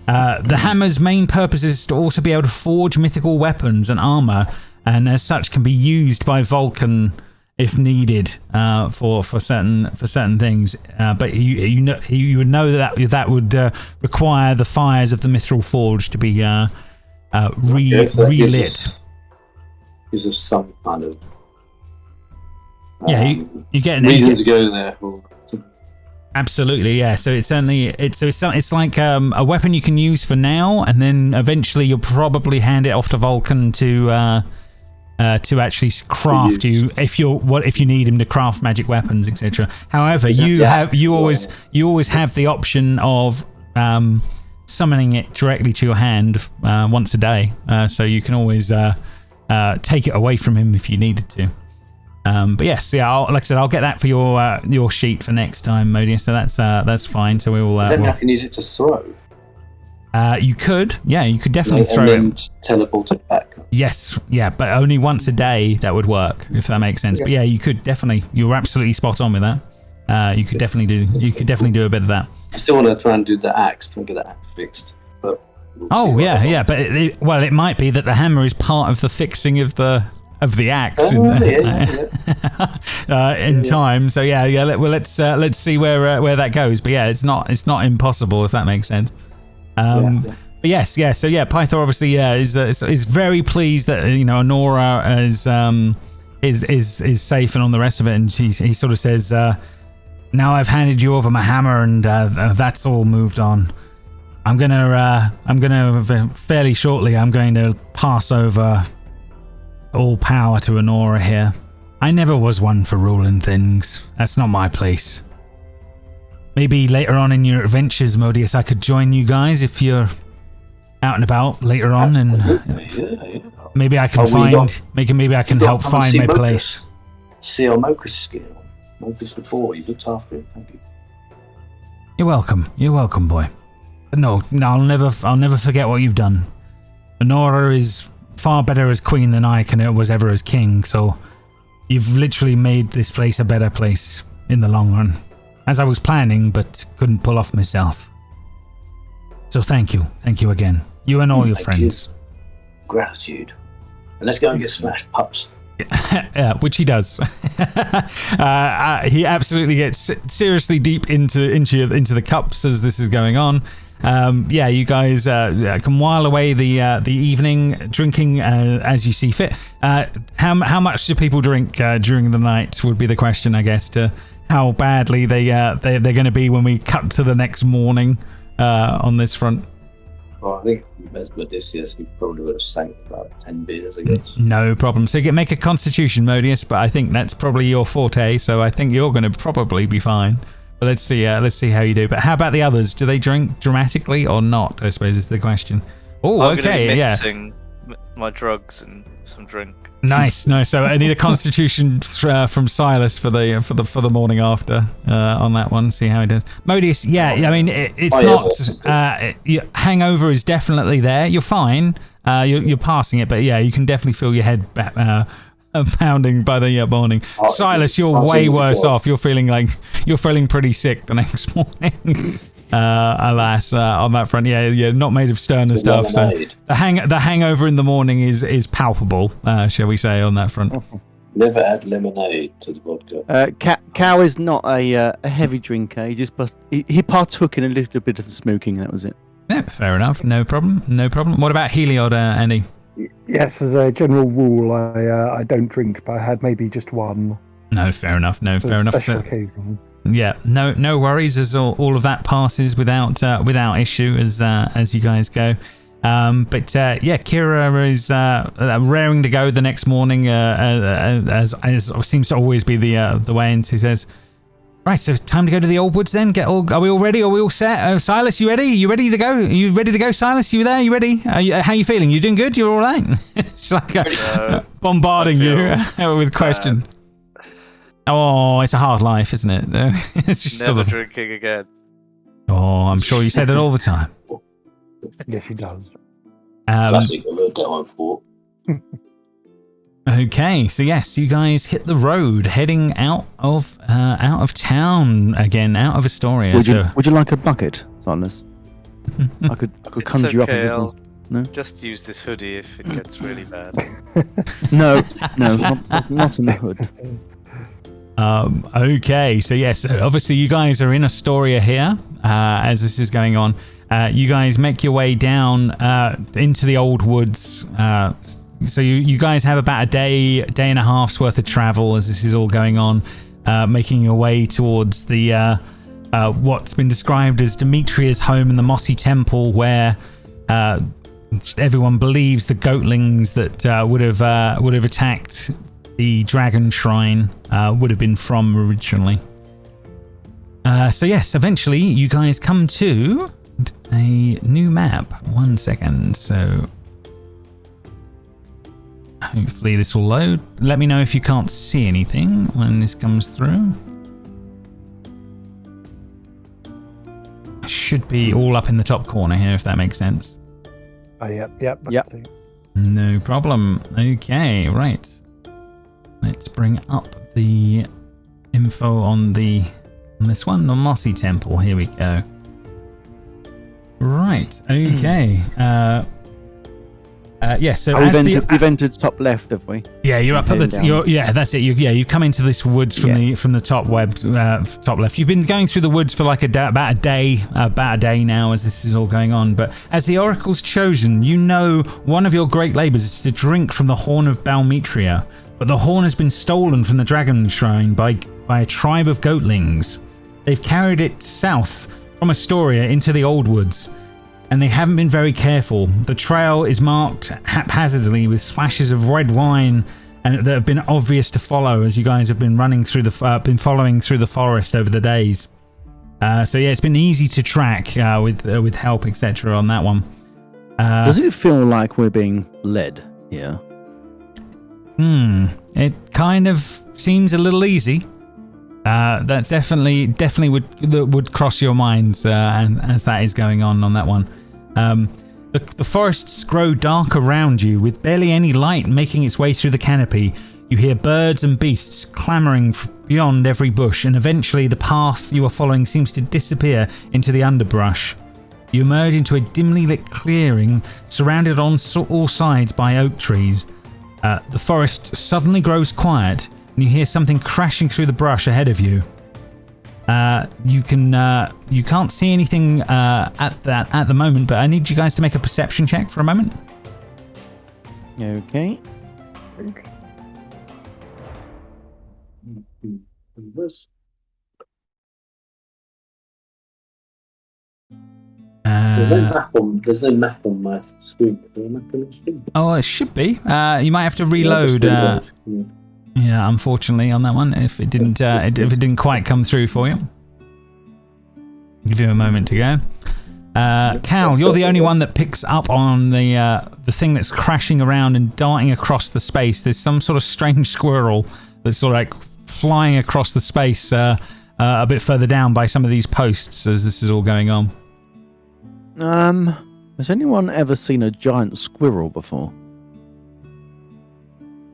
The hammer's main purpose is to also be able to forge mythical weapons and armor, and as such can be used by Vulcan if needed for certain things. But you would know that would require the fires of the Mithral Forge to be relit. Gives us some kind of you get an reason to go there. Absolutely, yeah. So it's like a weapon you can use for now, and then eventually you'll probably hand it off to Vulcan to actually craft if you need him to craft magic weapons, etc. However, you always have the option of summoning it directly to your hand once a day, so you can always take it away from him if you needed to. But yes, like I said, I'll get that for your sheet for next time, Modius. So that's fine. So we will. Does that mean I can use it to throw? You could definitely throw it and teleport it back. Yes, yeah, but only once a day that would work, if that makes sense. But yeah, you could definitely. You're absolutely spot on with that. You could definitely do a bit of that. I still want to try and do the axe, try and get the axe fixed. But but it might be that the hammer is part of the fixing of the axe in time. So let's see where that goes. But yeah, it's not impossible, if that makes sense. But yes, yeah. So yeah, Pythor obviously is very pleased that Honora is safe and on the rest of it, and he sort of says, now I've handed you over my hammer, and that's all moved on. I'm gonna fairly shortly. I'm going to pass over all power to Honora here. I never was one for ruling things. That's not my place. Maybe later on in your adventures, Modius, I could join you guys if you're out and about later on, and maybe I can maybe I can help find my place. See how Mocus is getting on. Mocus the boy, you looked after him. Thank you. You're welcome, boy. But no, I'll never forget what you've done. Honora is far better as queen than I was ever as king, so you've literally made this place a better place in the long run, as I was planning but couldn't pull off myself. So thank you again, you and all your friends. Gratitude. And let's go and get smashed pups. Yeah, which he does. He absolutely gets seriously deep into the cups as this is going on. You guys can while away the evening drinking as you see fit. How much do people drink during the night would be the question, I guess, to how badly they're going to be when we cut to the next morning on this front. Well, I think as Odessey, he probably would have sank about 10 beers, I guess. No problem. So you can make a constitution, Modius, but I think that's probably your forte, so I think you're going to probably be fine. But let's see how you do. But how about the others? Do they drink dramatically or not, I suppose is the question. Oh, okay, yeah. I'm going to be mixing my drugs and some drink. Nice. So I need a constitution from Silas for the morning after on that one. See how he does. Modius, I mean it's not. Hangover is definitely there. You're fine. You're passing it, but yeah, you can definitely feel your head pounding by the morning. Silas, you're way worse off. You're feeling pretty sick the next morning. Alas, on that front, yeah, not made of sterner stuff. So the hangover in the morning is palpable, shall we say, on that front. Never add lemonade to the vodka. Cow is not a heavy drinker. He partook in a little bit of smoking. That was it. Yeah, fair enough. No problem. What about Heliod, Andy? Yes, as a general rule, I don't drink, but I had maybe just one. No, fair enough. Special occasion. Yeah, no worries, as all of that passes without issue as you guys go. But Kira is raring to go the next morning, as seems to always be the way. And he says, "Right, so time to go to the old woods then. Are we all ready? Are we all set? Silas, you ready? You ready to go? You ready to go, Silas? You there? You ready? How you feeling? You doing good? You're all right?" It's like bombarding you with questions. Oh, it's a hard life, isn't it? It's just Never sort of drinking again. Oh, I'm sure you say that all the time. Yes, he does. Classic, I learned that one for. Okay, so yes, you guys hit the road, heading out of town again, out of Astoria. Would you like a bucket, Silas? I could conjure up a little. No? Just use this hoodie if it gets really bad. No, not in the hood. Okay, so yes, obviously you guys are in Astoria here as this is going on. You guys make your way down into the old woods. So you guys have about a day and a half's worth of travel as this is all going on, making your way towards the what's been described as Demetria's home in the Mossy Temple, where everyone believes the goatlings that would have attacked the dragon shrine would have been from originally. So yes, eventually you guys come to a new map. 1 second. So hopefully this will load. Let me know if you can't see anything when this comes through. Should be all up in the top corner here, if that makes sense. Oh, yep. No problem. Okay, right. Let's bring up the info on this one, the Mossy Temple. Here we go. Right. Okay. So we've entered top left, have we? Yeah, you're up at the. Yeah, that's it. You've come into this woods from the top top left. You've been going through the woods for like about a day now, as this is all going on. But as the oracle's chosen, you know one of your great labours is to drink from the horn of Balmetria. But the horn has been stolen from the dragon shrine by a tribe of goatlings. They've carried it south from Astoria into the old woods, and they haven't been very careful. The trail is marked haphazardly with splashes of red wine, and that have been obvious to follow as you guys have been running through following through the forest over the days. So yeah, it's been easy to track with help, etc. on that one. Does it feel like we're being led here? It kind of seems a little easy. That definitely would cross your minds as that is going on that one. The forests grow dark around you, with barely any light making its way through the canopy. You hear birds and beasts clamouring beyond every bush, and eventually the path you are following seems to disappear into the underbrush. You emerge into a dimly lit clearing surrounded on all sides by oak trees. The forest suddenly grows quiet, and you hear something crashing through the brush ahead of you. You can't see anything at the moment, but I need you guys to make a perception check for a moment. Okay. There's no map on my screen. Is there a map on the screen? Oh, it should be. You might have to reload. Yeah, unfortunately, on that one, if it didn't quite come through for you. Give you a moment to go. Cal, you're the only one that picks up on the thing that's crashing around and darting across the space. There's some sort of strange squirrel that's sort of like flying across the space a bit further down by some of these posts as this is all going on. Has anyone ever seen a giant squirrel before?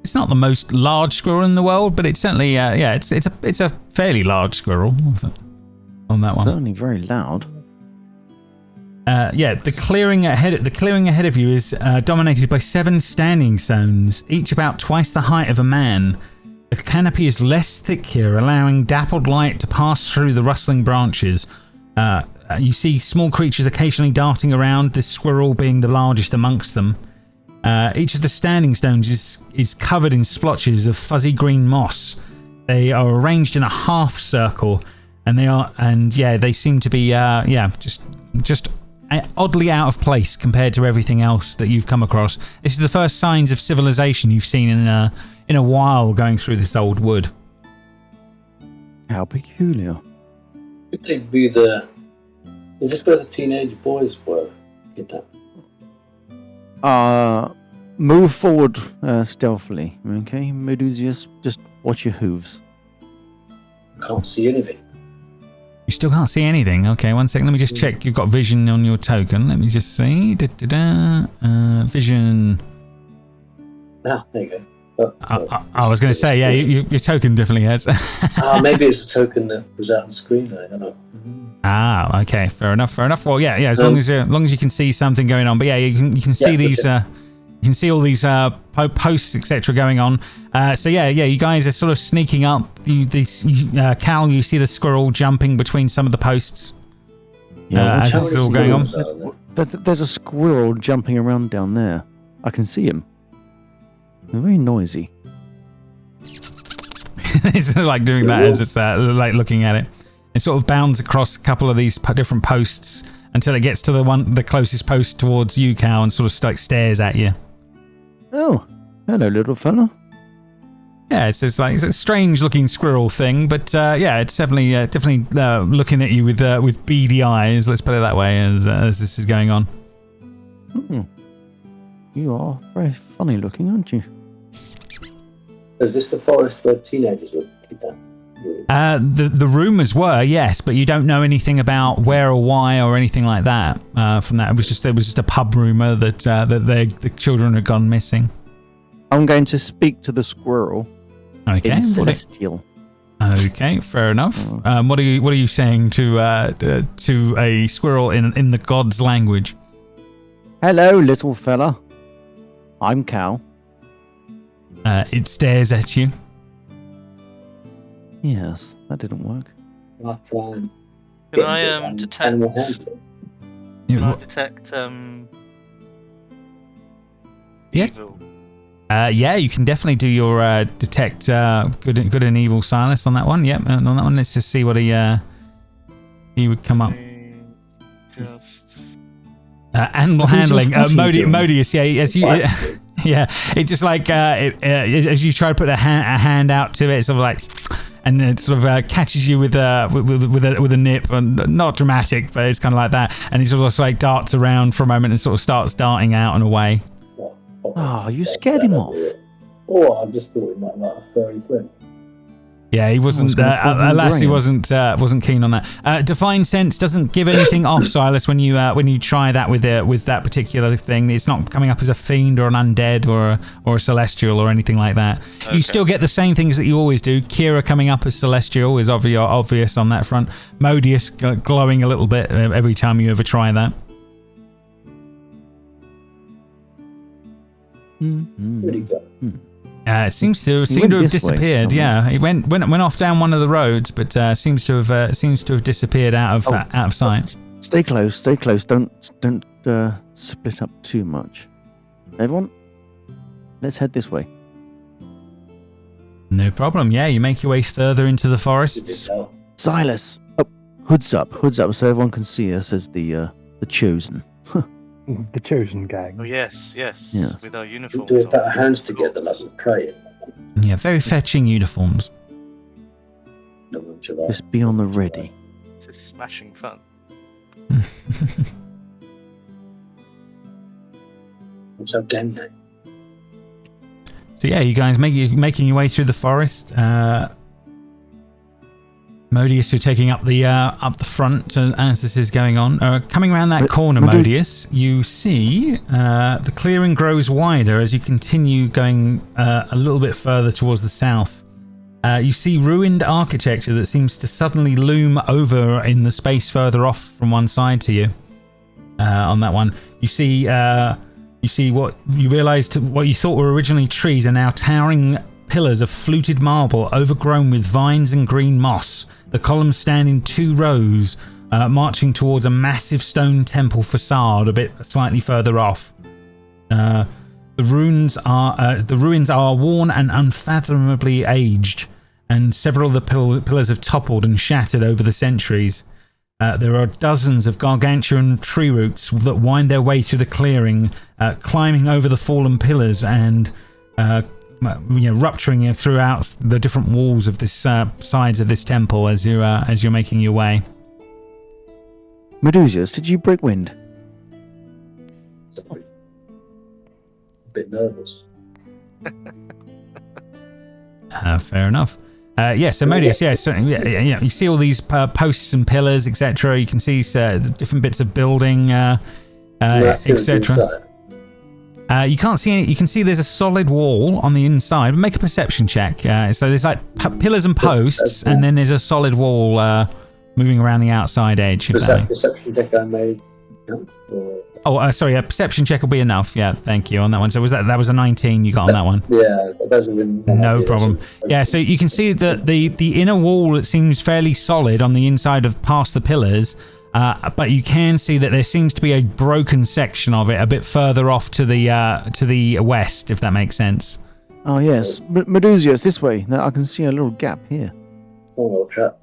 It's not the most large squirrel in the world, but it's certainly it's a fairly large squirrel on that one. Certainly very loud. The clearing ahead of you is dominated by 7 standing stones, each about twice the height of a man. The canopy is less thick here, allowing dappled light to pass through the rustling branches. You see small creatures occasionally darting around, this squirrel being the largest amongst them. Each of the standing stones is covered in splotches of fuzzy green moss. They are arranged in a half circle, and they seem to be just oddly out of place compared to everything else that you've come across. This is the first signs of civilization you've seen in a while going through this old wood. How peculiar. Could they be is this where the teenage boys were kidnapped? Move forward stealthily, okay? Medusius, just watch your hooves. can't see anything. You still can't see anything. Okay, one second. Let me just check. You've got vision on your token. Let me just see. Vision. Ah, there you go. I was going to say, yeah, your token definitely has. Maybe it's a token that was out on the screen. I don't know. Ah, okay, fair enough. Well, yeah. As long as you can see something going on, but yeah, you can see these. You can see all these posts, etc., going on. So yeah, you guys are sort of sneaking up. Cal, you see the squirrel jumping between some of the posts as this is all going on. There's a squirrel jumping around down there. I can see him. They're very noisy. It's like doing that as it's like looking at it. It sort of bounds across a couple of these different posts until it gets to the closest post towards you, Cal, and sort of like stares at you. Oh, hello, little fella. Yeah, it's a strange looking squirrel thing, but yeah, it's definitely looking at you with beady eyes. Let's put it that way as this is going on. You are very funny looking, aren't you? Is this the forest where teenagers were kidnapped? The rumours were, yes, but you don't know anything about where or why or anything like that. From that, it was just a pub rumour that the children had gone missing. I'm going to speak to the squirrel. Okay, in Celestial. Okay, fair enough. What are you saying to a squirrel in the god's language? Hello, little fella. I'm Cal. It stares at you. Yes, that didn't work. Can I detect? Can I detect evil? Yeah, you can definitely do your detect good and evil Silas on that one. Yep, on that one. Let's just see what he would come up. Animal handling, Modius. Yeah, as you. Yeah, it just like as you try to put a hand out to it, it's sort of like. And it sort of catches you with a nip, and not dramatic, but it's kind of like that. And he sort of like darts around for a moment and sort of starts darting out and away. Oh, you scared him off. Oh, I just thought he might like a furry friend. Yeah, he wasn't. Alas, he wasn't keen on that. Divine sense doesn't give anything off, Silas. When you try that with that particular thing, it's not coming up as a fiend or an undead or a celestial or anything like that. Okay. You still get the same things that you always do. Kira coming up as celestial is obvious on that front. Modius glowing a little bit every time you ever try that. Where'd he go? It seems to have disappeared. Yeah, he went off down one of the roads, but seems to have disappeared out of sight. Stay close. Don't split up too much. Everyone, let's head this way. No problem. Yeah, you make your way further into the forests. Silas, hoods up, so everyone can see us as the chosen. The chosen gang. Oh yes. With our uniforms. We do put our hands together like we're praying. Yeah, very fetching uniforms. Just be on the ready. This is smashing fun. What's our gang name? So yeah, you guys making your way through the forest. Modius, you're taking up the front as this is going on. Coming around that corner, Modius, you see the clearing grows wider as you continue going a little bit further towards the south. You see ruined architecture that seems to suddenly loom over in the space further off from one side to you. On that one, you see what you realised what you thought were originally trees are now towering pillars of fluted marble overgrown with vines and green moss. The columns stand in two rows, marching towards a massive stone temple facade a bit slightly further off. The ruins are worn and unfathomably aged, and several of the pillars have toppled and shattered over the centuries. There are dozens of gargantuan tree roots that wind their way through the clearing, climbing over the fallen pillars and rupturing throughout the different walls of this sides of this temple as you're making your way. Medusius, did you break wind? Sorry. A bit nervous. Fair enough. Yes, Modius, yeah, certainly. Yeah, you see all these posts and pillars, etc. You can see different bits of building, etc. You can't see any. You can see there's a solid wall on the inside. Make a perception check. So there's like pillars and posts, and then there's a solid wall moving around the outside edge. Was that perception check I made? Oh, sorry. A perception check will be enough. Yeah, thank you on that one. So that was a 19 you got on that one? Yeah, that doesn't really. No problem. Yeah, so you can see that the inner wall, it seems fairly solid on the inside of past the pillars. But you can see that there seems to be a broken section of it a bit further off to the west, if that makes sense. Oh yes, Medusa, it's this way. Now I can see a little gap here. Oh, crap.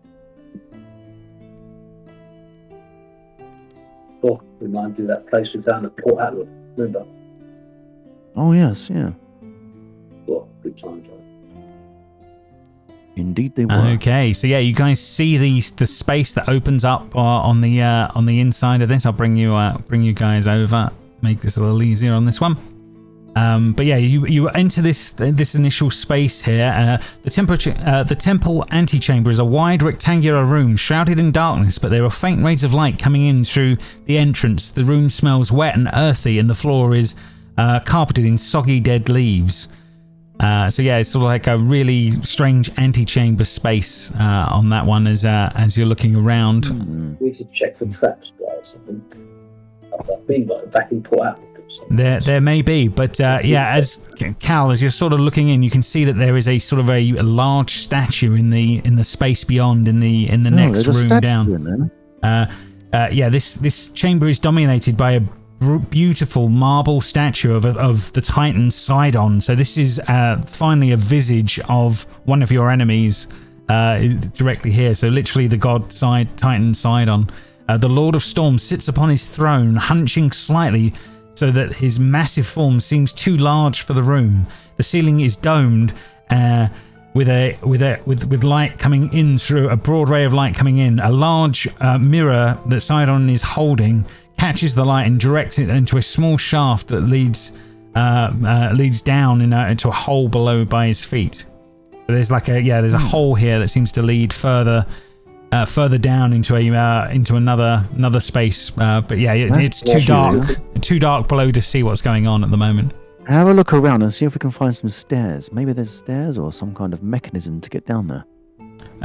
Oh, remind you of that place we found at Port Atlas, remember? Oh yes, yeah. Oh, good time, John. Indeed they were. Okay, so yeah, you guys see the space that opens up on the inside of this. I'll bring you guys over, make this a little easier on this one. But yeah, you enter this initial space here. The temple antechamber is a wide rectangular room shrouded in darkness, but there are faint rays of light coming in through the entrance. The room smells wet and earthy, and the floor is carpeted in soggy dead leaves. So yeah, it's sort of like a really strange antechamber space on that one as you're looking around. We should check for traps, guys. I think I've been back in Port Atlas. There may be, but yeah, as Cal, as you're sort of looking in, you can see that there is a sort of a large statue in the space beyond in the next room down. Yeah, this chamber is dominated by a beautiful marble statue of the Titan Sidon. So this is finally a visage of one of your enemies directly here. So literally the god Titan Sidon. The Lord of Storms sits upon his throne, hunching slightly so that his massive form seems too large for the room. The ceiling is domed with light coming in through a broad ray of light coming in. A large mirror that Sidon is holding catches the light and directs it into a small shaft that leads down into a hole below by his feet. So there's there's a hole here that seems to lead further down into another space. But yeah, it's too dark below to see what's going on at the moment. Have a look around and see if we can find some stairs. Maybe there's stairs or some kind of mechanism to get down there.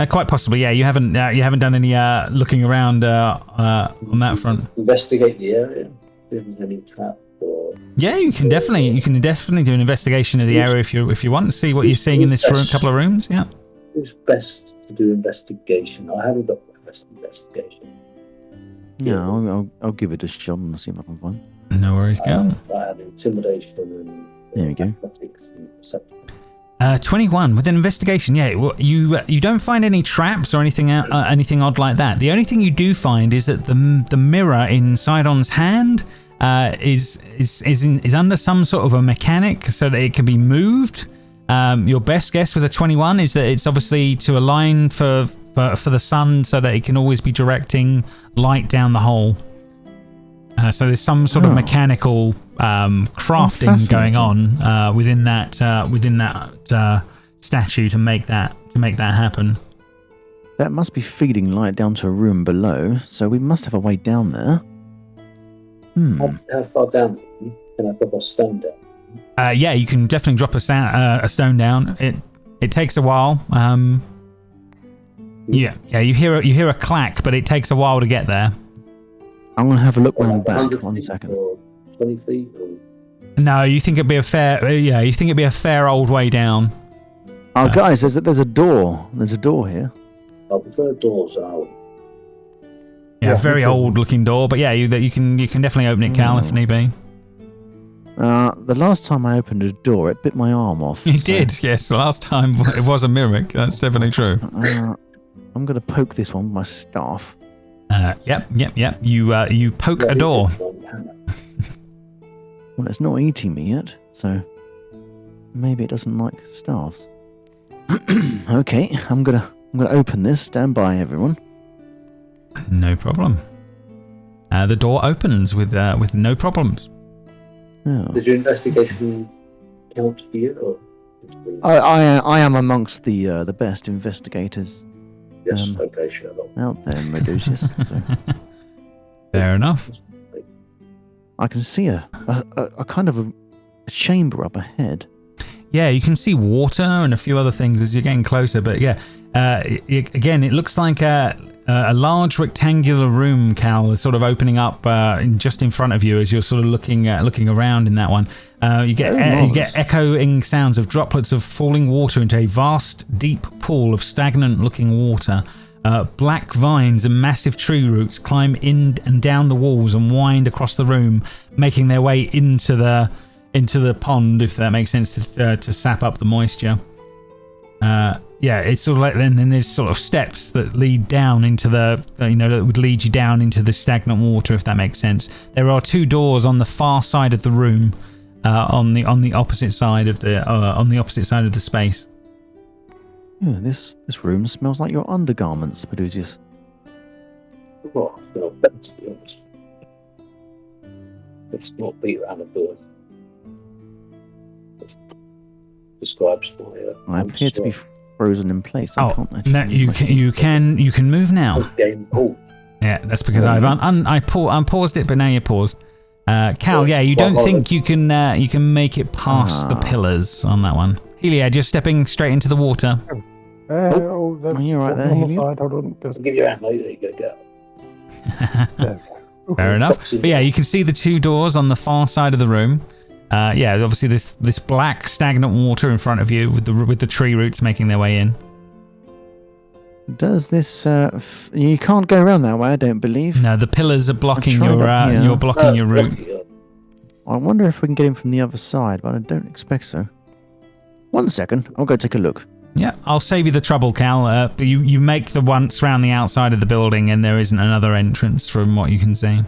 Quite possibly, yeah. You haven't done any looking around on that front. Investigate the area. If there's any trap or. Yeah, you can definitely do an investigation of the area if you want to see what you're seeing in this couple of rooms. Yeah. Who's best to do investigation? I haven't got my best investigation. Yeah, I'll give it a shot and see if I can find. No worries, Cal. I had intimidation and. There we go. Athletics and perception. 21 with an investigation. Yeah, you don't find any traps or anything odd like that. The only thing you do find is that the mirror in Sidon's hand is under some sort of a mechanic so that it can be moved. Your best guess with a 21 is that it's obviously to align for the sun so that it can always be directing light down the hole. So there's some sort of mechanical crafting going on within that statue to make that happen. That must be feeding light down to a room below, so we must have a way down there. How far down? Can I drop a stone down? Yeah, you can definitely drop a stone down. It takes a while. Yeah, you hear a clack, but it takes a while to get there. I'm going to have a look round back. 1 second. Or 20 feet? Or... No, you think it'd be a fair old way down. Oh, guys, there's a door. There's a door here. I prefer doors. Yeah, very old looking door, but yeah, you can definitely open it, Cal, if need be. The last time I opened a door, it bit my arm off. It did, yes. The last time it was a mimic. That's definitely true. I'm going to poke this one with my staff. Yep. You poke a door. Well, it's not eating me yet, so maybe it doesn't like staffs. Okay, I'm gonna open this. Stand by, everyone. No problem. The door opens with no problems. Oh. Does your investigation count here, or I am amongst the best investigators. Yes, okay, Sherlock. Out there, Medusius. So. Fair enough. I can see a kind of a chamber up ahead. Yeah, you can see water and a few other things as you're getting closer. But yeah, again, it looks like a large rectangular room, Cal, is sort of opening up just in front of you as you're sort of looking around in that one. You get echoing sounds of droplets of falling water into a vast, deep pool of stagnant-looking water. Black vines and massive tree roots climb in and down the walls and wind across the room, making their way into the pond, if that makes sense, to sap up the moisture. Yeah, it's sort of like then there's sort of steps that lead down into that would lead you down into the stagnant water, if that makes sense. There are 2 doors on the far side of the room, on the opposite side of the space. Yeah, this room smells like your undergarments, Medusius. Well, no offense, to be honest. Let's not beat around the bush. Describes my. I appear to be frozen in place. I can't actually you can move now. Yeah, that's because I paused it, but now you're paused. Cal, yeah, you don't think you can make it past the pillars on that one. Heliad, you're stepping straight into the water. You're right there, Heliad. Hold on. I'll give you a hand, mate. There you go. Fair enough. But yeah, you can see the 2 doors on the far side of the room. Yeah, obviously this black stagnant water in front of you with the tree roots making their way in. Does this? You can't go around that way, I don't believe. No, the pillars are blocking your blocking your route. I wonder if we can get in from the other side, but I don't expect so. 1 second, I'll go take a look. Yeah, I'll save you the trouble, Cal. But you make the once round the outside of the building, and there isn't another entrance from what you can see.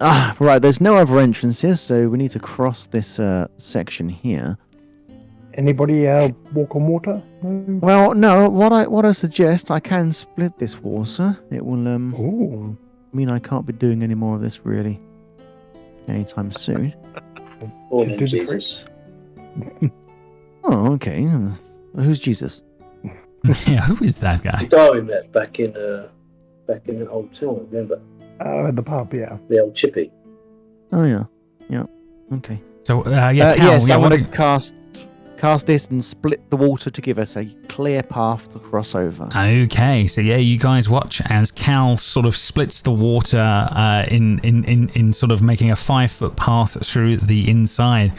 Right. There's no other entrances, so we need to cross this section here. Anybody walk on water? No? Well, no. What I suggest, I can split this water. It will mean I can't be doing any more of this really anytime soon. Oh, Jesus. Oh, okay. Who's Jesus? Yeah, who is that guy? The guy we met back in the old town, remember? At the pub, yeah. The old chippy. Oh yeah. Okay. So Cal, yes, I want to cast this and split the water to give us a clear path to cross over. Okay, so yeah, you guys watch as Cal sort of splits the water in sort of making a 5-foot path through the inside.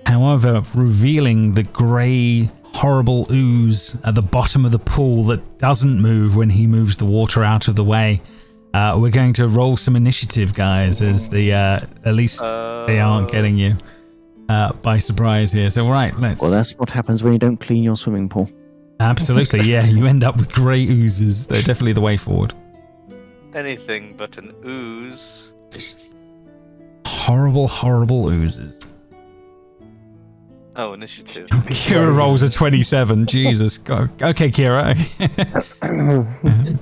However, revealing the grey, horrible ooze at the bottom of the pool that doesn't move when he moves the water out of the way. We're going to roll some initiative, guys, as at least they aren't getting you by surprise here. So, right, let's... Well, that's what happens when you don't clean your swimming pool. Absolutely, yeah. You end up with grey oozes. They're definitely the way forward. Anything but an ooze. Horrible, horrible oozes. Oh, initiative. Kira rolls a 27. Jesus God. Okay, Kira.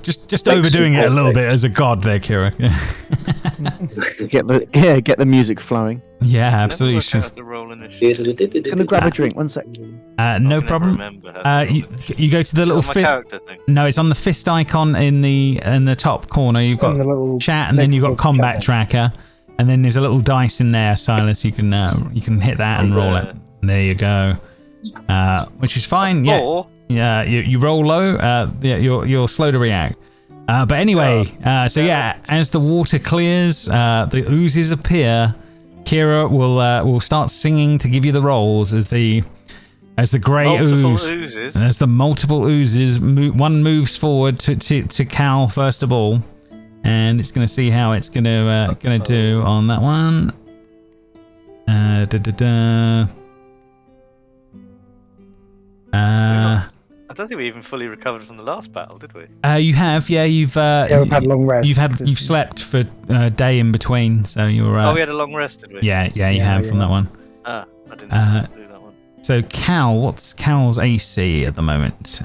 just overdoing it a little bit as a god there, Kira. Get the music flowing. Yeah, absolutely. Gonna grab a drink. 1 sec. No problem. You go to the little fist. No, it's on the fist icon in the top corner. You've got chat, and then you've got combat tracker, and then there's a little dice in there, Silas. You can hit that and roll it. There you go. Which is fine. Yeah. Yeah. You roll low. You're slow to react. But anyway, so yeah, as the water clears, the oozes appear. Kira will start singing to give you the rolls as the grey ooze, as the multiple oozes. One moves forward to Cal first of all, and it's going to see how it's going to do on that one. I don't think we even fully recovered from the last battle, did we? You have, yeah. We've had long rest. You've slept for a day in between, so you're. We had a long rest, did we? Yeah, you have from that one. I didn't do that one. So Cal, what's Cal's AC at the moment?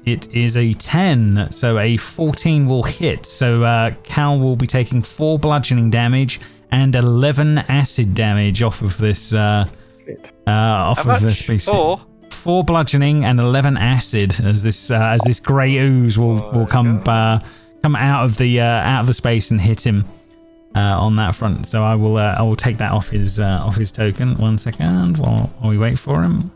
It is a 10, so a 14 will hit. So Cal will be taking 4 bludgeoning damage and 11 acid damage off of this off of this beast. 4 bludgeoning and 11 acid as this grey ooze will come out of the space and hit him on that front. So I will take that off his token. 1 second while we wait for him.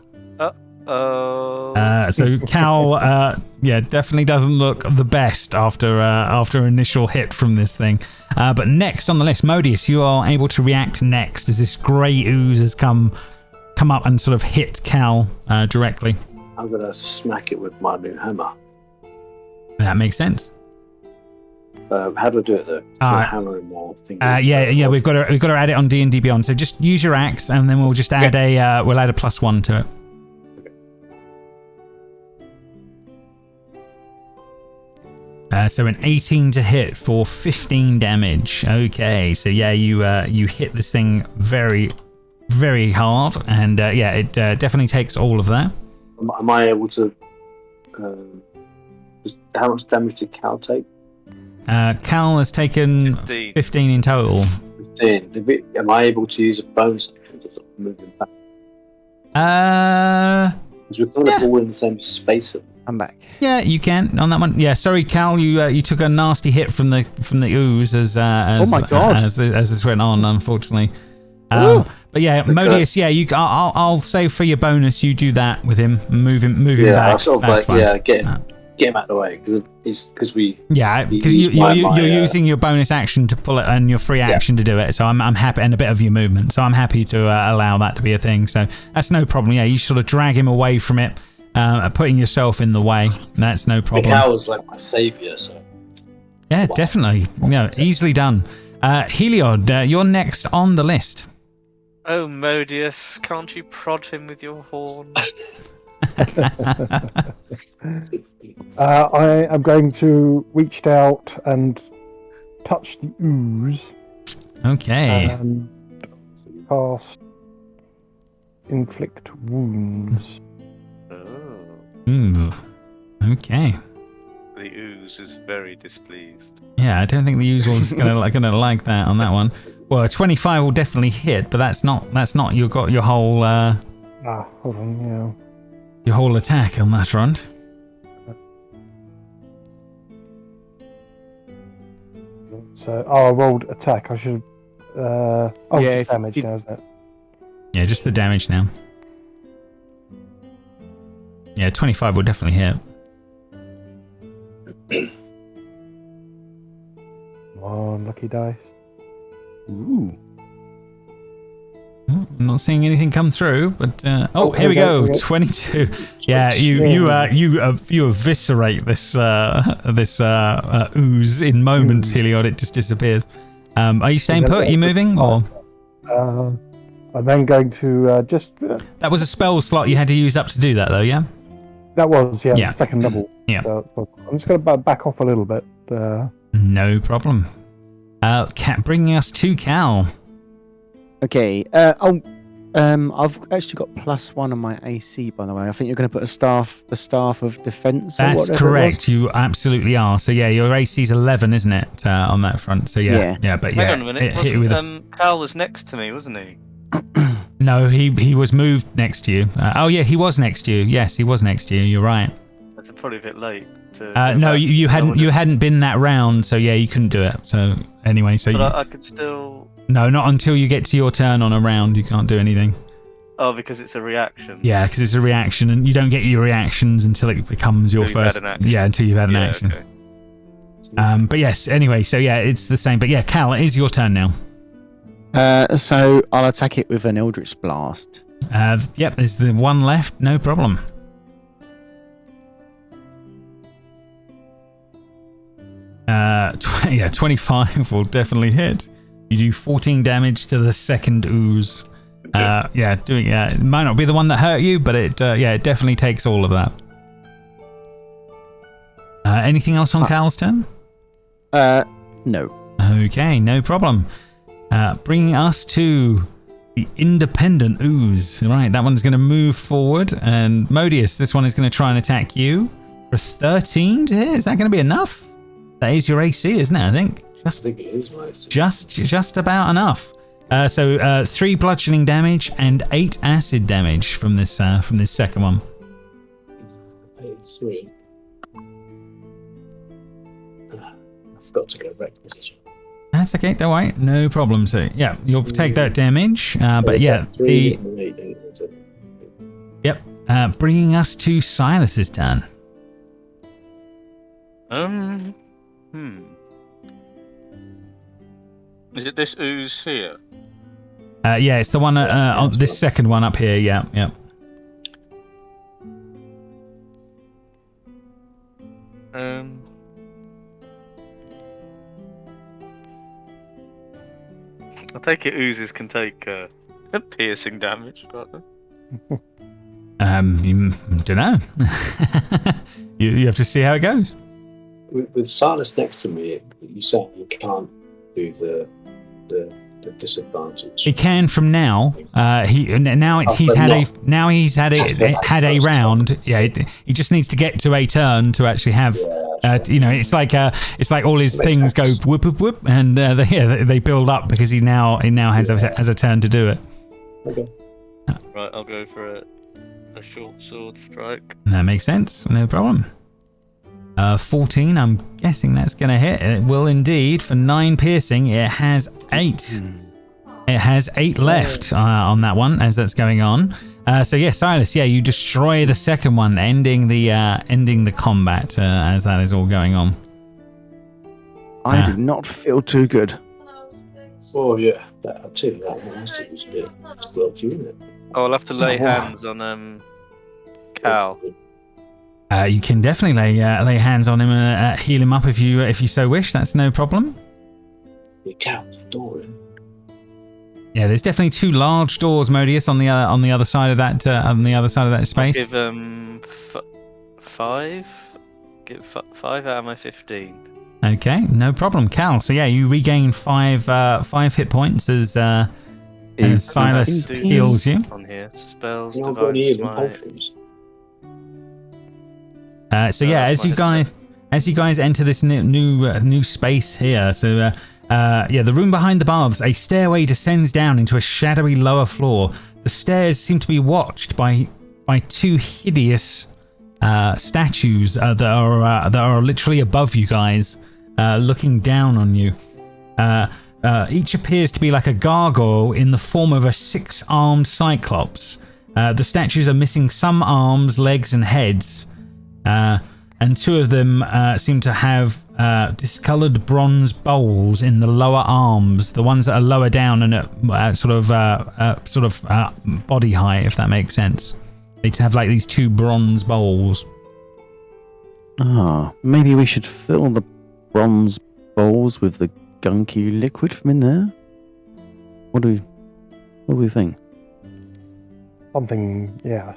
So Cal, definitely doesn't look the best after initial hit from this thing. But next on the list, Modius, you are able to react next as this grey ooze has come up and sort of hit Cal directly. I'm gonna smack it with my new hammer. That makes sense. How do I do it though? Hammer and more thing. We've got to add it on D&D Beyond. So just use your axe, and then we'll just add a +1 to it. So an 18 to hit for 15 damage. Okay, so you hit this thing very, very hard, and it definitely takes all of that. Am I able to? How much damage did Cal take? Cal has taken 15 in total. 15. Am I able to use a bonus action to sort of move him back? Because we're kind of all in the same space. I'm back. Yeah, you can on that one. Yeah, sorry, Cal, you took a nasty hit from the ooze as oh my god as this went on, unfortunately. But yeah, Modius, I'll say for your bonus, you do that with him, move him back. I'll sort of get him out of the way because you're using your bonus action to pull it and your free action to do it. So I'm happy, and a bit of your movement. So I'm happy to allow that to be a thing. So that's no problem. Yeah, you sort of drag him away from it. Putting yourself in the way, that's no problem. Cal was like my saviour, so. Yeah, definitely. Easily done. Heliod, you're next on the list. Oh, Modius, can't you prod him with your horn? I am going to reach out and touch the ooze. Okay. And cast Inflict Wounds. Ooh. Okay. The ooze is very displeased. Yeah, I don't think the ooze was gonna like that on that one. Well, a 25 will definitely hit, but that's not you got your whole hold on, your whole attack on that front. So I rolled attack. I should just damage now, isn't it? Yeah, just the damage now. Yeah, 25 will definitely hit. Come on, lucky dice. Ooh. I'm not seeing anything come through, but here we go. 22. Yeah, you eviscerate this ooze in moments. Heliod, it just disappears. Are you staying put? Are you moving or? I'm then going to just. That was a spell slot you had to use up to do that, though. Yeah. That was the second double. Yeah. So I'm just going to back off a little bit. No problem. Bringing us to Cal. Okay. I've actually got +1 on my AC, by the way. I think you're going to put the staff of defense. That's correct. You absolutely are. So yeah, your AC's 11, isn't it? On that front. So yeah. But yeah. Hang on a minute. Cal was next to me, wasn't he? No, he was moved next to you. He was next to you. Yes, he was next to you. You're right. That's probably a bit late. No, you hadn't been that round, so yeah, you couldn't do it. So anyway, But I could still. No, not until you get to your turn on a round. You can't do anything. Oh, because it's a reaction. Yeah, because it's a reaction, and you don't get your reactions until it becomes your first. Yeah, until you've had an action. Okay. But yes. Anyway, so yeah, it's the same. But yeah, Cal, it is your turn now. So I'll attack it with an Eldritch Blast. Yep, there's the one left. No problem. Yeah, 25 will definitely hit. You do 14 damage to the second ooze. It might not be the one that hurt you, but it definitely takes all of that. Anything else on Cal's turn? No. Okay, no problem. Bringing us to the independent ooze. Right, that one's going to move forward, and Modius, this one is going to try and attack you for 13 to hit. Is that going to be enough? That is your AC, isn't it? I think. I think it is, right? Just about enough. So 3 bludgeoning damage and 8 acid damage from this second one. 3. I forgot to go wreck position. That's okay, don't worry, no problem. So yeah, you'll take that damage, but yeah, bringing us to Silas's turn. Is it this ooze here? Yeah, it's the one on this second one up here. Yeah. I take it oozes can take piercing damage, can't they? You don't know. you have to see how it goes. With Silas next to me, you said you can't do the disadvantage. He can from now. He's had a round. Yeah, he just needs to get to a turn to actually have. It's like all his things go whoop whoop whoop, and they build up because he now has a turn to do it. Okay. Right, I'll go for a short sword strike. That makes sense. No problem. 14. I'm guessing that's going to hit. It will indeed. For 9 piercing, it has 8. It has 8 left on that one as that's going on. So yeah, Silas, you destroy the second one, ending the combat as that is all going on. I do not feel too good. Oh yeah, I'll tell you that last was a bit squelchy, isn't it? Oh, I'll have to lay hands on Cal. You can definitely lay hands on him and heal him up if you so wish. That's no problem. The Cal, door. Yeah, there's definitely 2 large doors, Modius, on the other side of that space. I'll give 5. Give 5 out of my 15. Okay, no problem, Cal. So yeah, you regain 5 hit points as Silas heals you. On here, spells, divine smite. So yeah, as you guys enter this new space here, so the room behind the baths, a stairway descends down into a shadowy lower floor. The stairs seem to be watched by 2 hideous statues that are literally above you guys, looking down on you. Each appears to be like a gargoyle in the form of a 6-armed cyclops. The statues are missing some arms, legs, and heads. And 2 of them seem to have discoloured bronze bowls in the lower arms, the ones that are lower down and at sort of body height, if that makes sense. They have like these 2 bronze bowls. Maybe we should fill the bronze bowls with the gunky liquid from in there. What do we think? Something, yeah.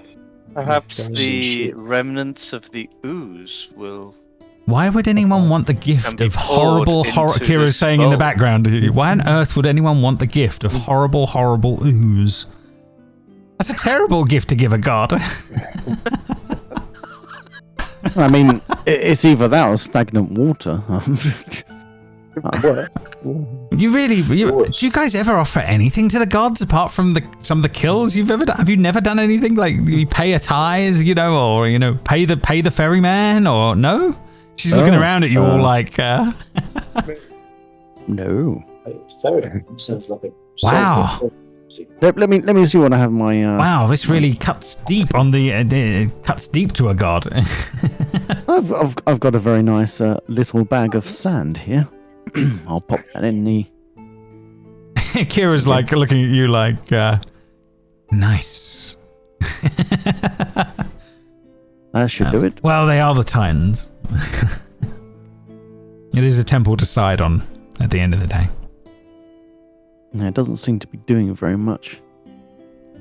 Perhaps the remnants of the ooze will... Why would anyone want the gift of horrible Kira's saying in the background? Why on earth would anyone want the gift of horrible ooze? That's a terrible gift to give a god. I mean, it's either that or stagnant water. Do you guys ever offer anything to the gods apart from some of the kills you've ever done? Have you never done anything like you pay a tithe, or pay the ferryman, or no? She's looking around at you all like. No. Ferry sounds like a. Wow. Let me see what I have my. Wow, this really cuts deep on the cuts deep to a god. I've got a very nice little bag of sand here. I'll pop that in the. Kira's like looking at you like, nice. That should do it. Well, they are the Titans. It is a temple to side on at the end of the day. No, it doesn't seem to be doing very much.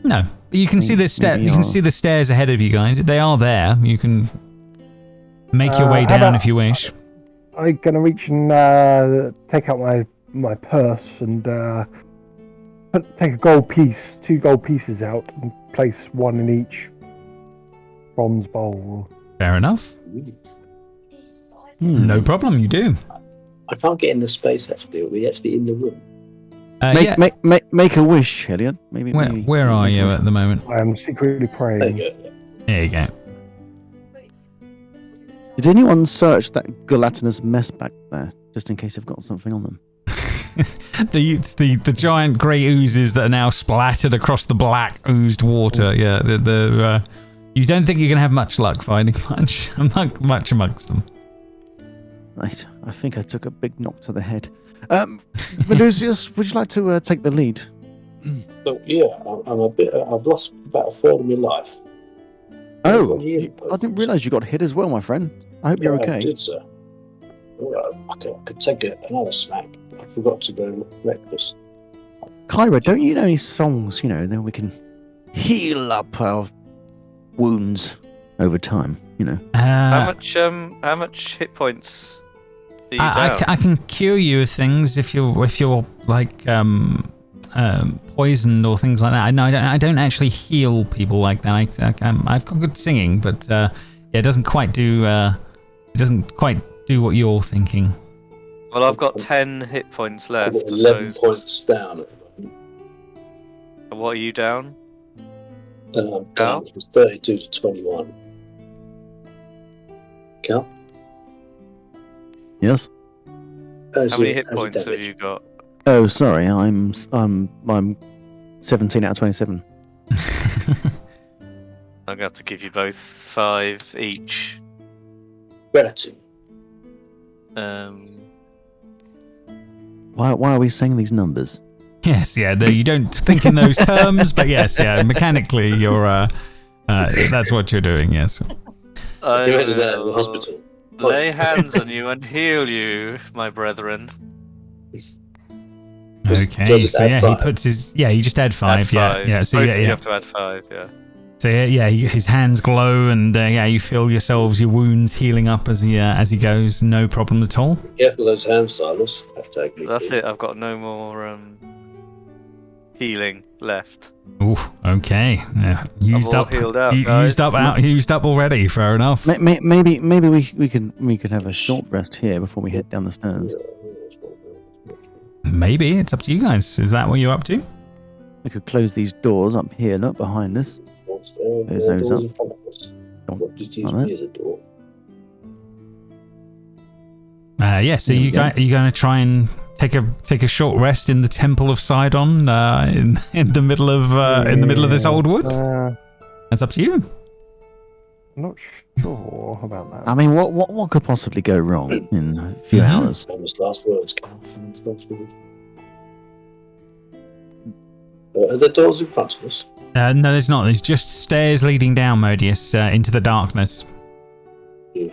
No, but you can see the You can see the stairs ahead of you guys. They are there. You can make your way down if you wish. I'm gonna reach and take out my purse and take a gold piece, 2 gold pieces out, and place 1 in each bronze bowl. Fair enough. No problem. You do. I can't get in the space actually. Are we actually in the room? Make a wish, Elliot. Maybe. Where are you at the moment? I am secretly praying. There you go. Did anyone search that gelatinous mess back there, just in case they've got something on them? the giant grey oozes that are now splattered across the black oozed water. Yeah, you don't think you're going to have much luck finding much amongst them. Right, I think I took a big knock to the head. Melusius, would you like to take the lead? So, yeah, I've lost about a third of my life. Oh, I didn't realise you got hit as well, my friend. I hope you're okay. I did, sir. I could take another smack. I forgot to go reckless. Kyra, don't you know any songs, then we can heal up our wounds over time, How much hit points do you down? I can cure you of things if you're like poisoned or things like that. No, I don't actually heal people like that. I've got good singing, but it doesn't quite do what you're thinking. Well, I've got 10 hit points left. 11 points down. And what are you down? Down from 32 to 21. Cal? Yes. How many hit points have you got? Oh, sorry, I'm 17 out of 27. I'm going to have to give you both 5 each. Gratitude. Why are we saying these numbers? Yes, yeah, no, you don't think in those terms, but yes, yeah, mechanically you're that's what you're doing, yes. I You headed out of the hospital. lay hands on you and heal you, my brethren. Okay, so yeah, he puts his he just add 5, yeah. So both you have to add 5, yeah. So yeah, his hands glow, and you feel your wounds healing up as he goes. No problem at all. Careful those hand silos. That's it. I've got no more healing left. Oof. Okay. Yeah. Used up. Healed out, Used up already. Fair enough. Maybe we could have a short rest here before we head down the stairs. Maybe it's up to you guys. Is that what you're up to? We could close these doors up here, not behind us. Close those up. Just use me as a door. So are you going to try and take a short rest in the Temple of Sidon in the middle of this old wood? That's up to you. I'm not sure about that. I mean, what could possibly go wrong in a few hours? Famous last words. Are there doors in front of us? No, there's not. There's just stairs leading down, Modius, into the darkness. Yeah,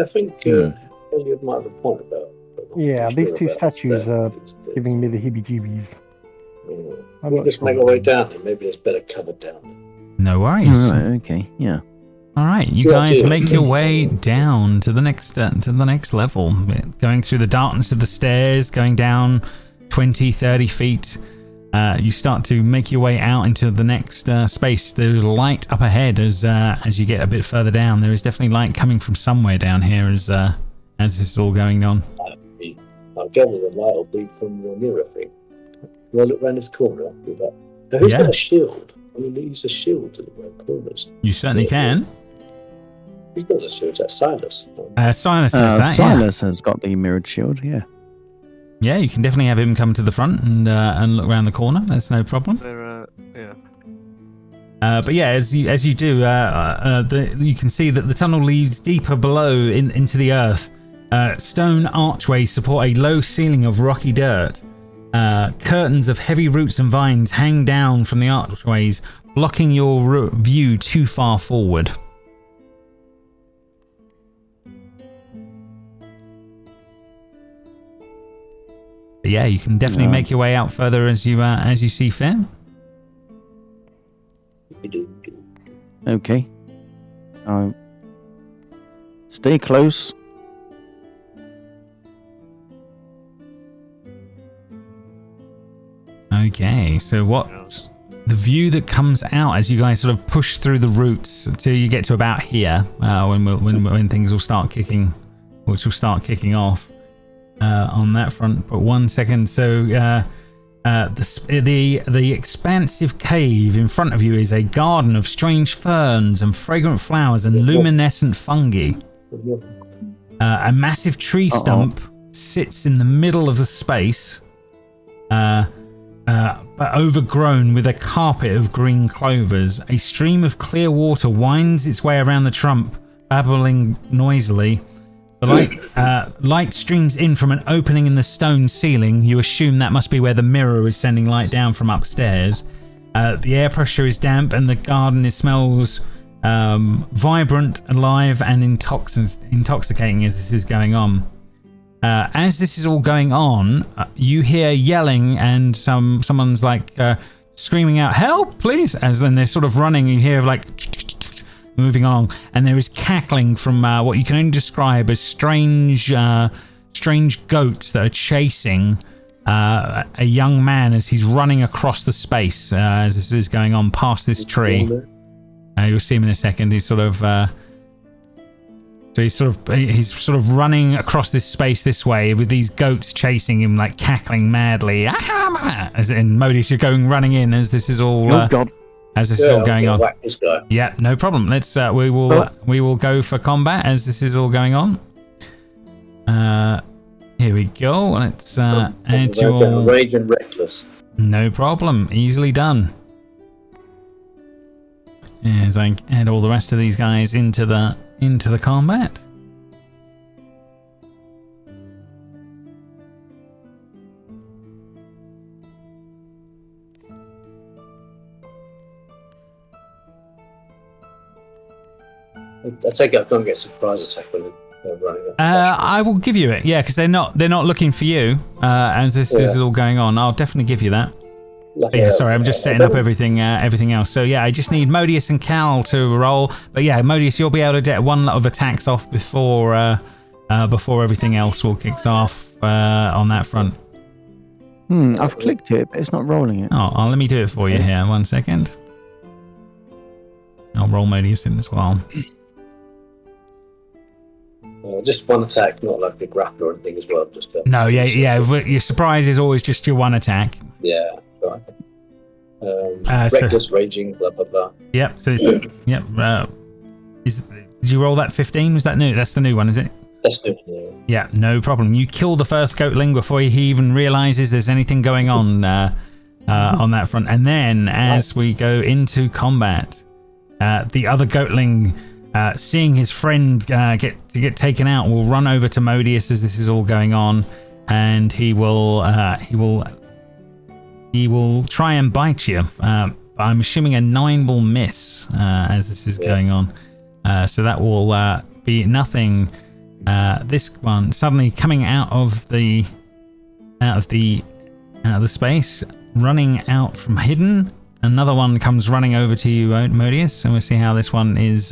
I think Elliot might have a point about. Yeah, these two statues are giving me the heebie-jeebies. We'll just make our way down there. Maybe there's better cover down there. No worries. All right, okay, yeah. All right, you guys make your way down to the next level, going through the darkness of the stairs, going down 20, 30 feet. You start to make your way out into the next space. There's light up ahead as you get a bit further down. There is definitely light coming from somewhere down here as this is all going on. I'll gather the light will be from your mirror thing. Will I look around this corner? Now, who's got a shield? I mean, they use a shield to the red corners. You certainly can. Who's got the shield? That's Silas. Silas has that, Silas has got the mirrored shield, yeah. Yeah, you can definitely have him come to the front and look around the corner. That's no problem. But yeah, as you do, you can see that the tunnel leads deeper below into the earth. Stone archways support a low ceiling of rocky dirt. Curtains of heavy roots and vines hang down from the archways, blocking your view too far forward. But yeah, you can definitely make your way out further as you see fit. Okay. Stay close. Okay, so the view that comes out as you guys sort of push through the roots till you get to about here, when things will start kicking, which will start kicking off on that front. But 1 second, so The expansive cave in front of you is a garden of strange ferns and fragrant flowers and luminescent fungi. A massive tree stump sits in the middle of the space, but overgrown with a carpet of green clovers. A stream of clear water winds its way around the trunk, babbling noisily. The light streams in from an opening in the stone ceiling. You assume that must be where the mirror is sending light down from upstairs. The air pressure is damp and the garden smells vibrant, alive, and intoxicating as this is going on. As this is all going on, you hear yelling and someone's like screaming out, "Help, please!" As then they're sort of running. You hear like moving along, and there is cackling from what you can only describe as strange goats that are chasing a young man as he's running across the space as this is going on past this tree. You'll see him in a second. He's sort of he's sort of running across this space this way with these goats chasing him, like cackling madly. As in Modius, you're running in as this is all. Oh God. As this is all going on. Whack this guy. Yeah, no problem. Let's we will go for combat as this is all going on. Here we go. Let's add your Rage and Reckless. No problem. Easily done. As I add all the rest of these guys into the combat. I take it I can't get surprise attack when they're running up. I will give you it, yeah, because they're not looking for you as this is all going on. I'll definitely give you that. Yeah, sorry, I'm just setting up everything else. So yeah, I just need Modius and Cal to roll. But yeah, Modius, you'll be able to get one lot of attacks off before everything else will kicks off on that front. I've clicked it, but it's not rolling it. Oh, let me do it for you here. 1 second. I'll roll Modius in as well. Just one attack, not like a grapple or anything as well. Just no, yeah. Your surprise is always just your one attack. Yeah. Right. Reckless, raging, blah blah blah. Yep. So it's yep. Did you roll that 15? Was that new? That's the new one, is it? That's new. Yeah, no problem. You kill the first goatling before he even realizes there's anything going on that front, and then as we go into combat, the other goatling. Seeing his friend get taken out, will run over to Modius as this is all going on, and he will try and bite you. I'm assuming a 9 will miss as this is going on, so that will be nothing. This one suddenly coming out of the space, running out from hidden. Another one comes running over to you, Modius, and we'll see how this one is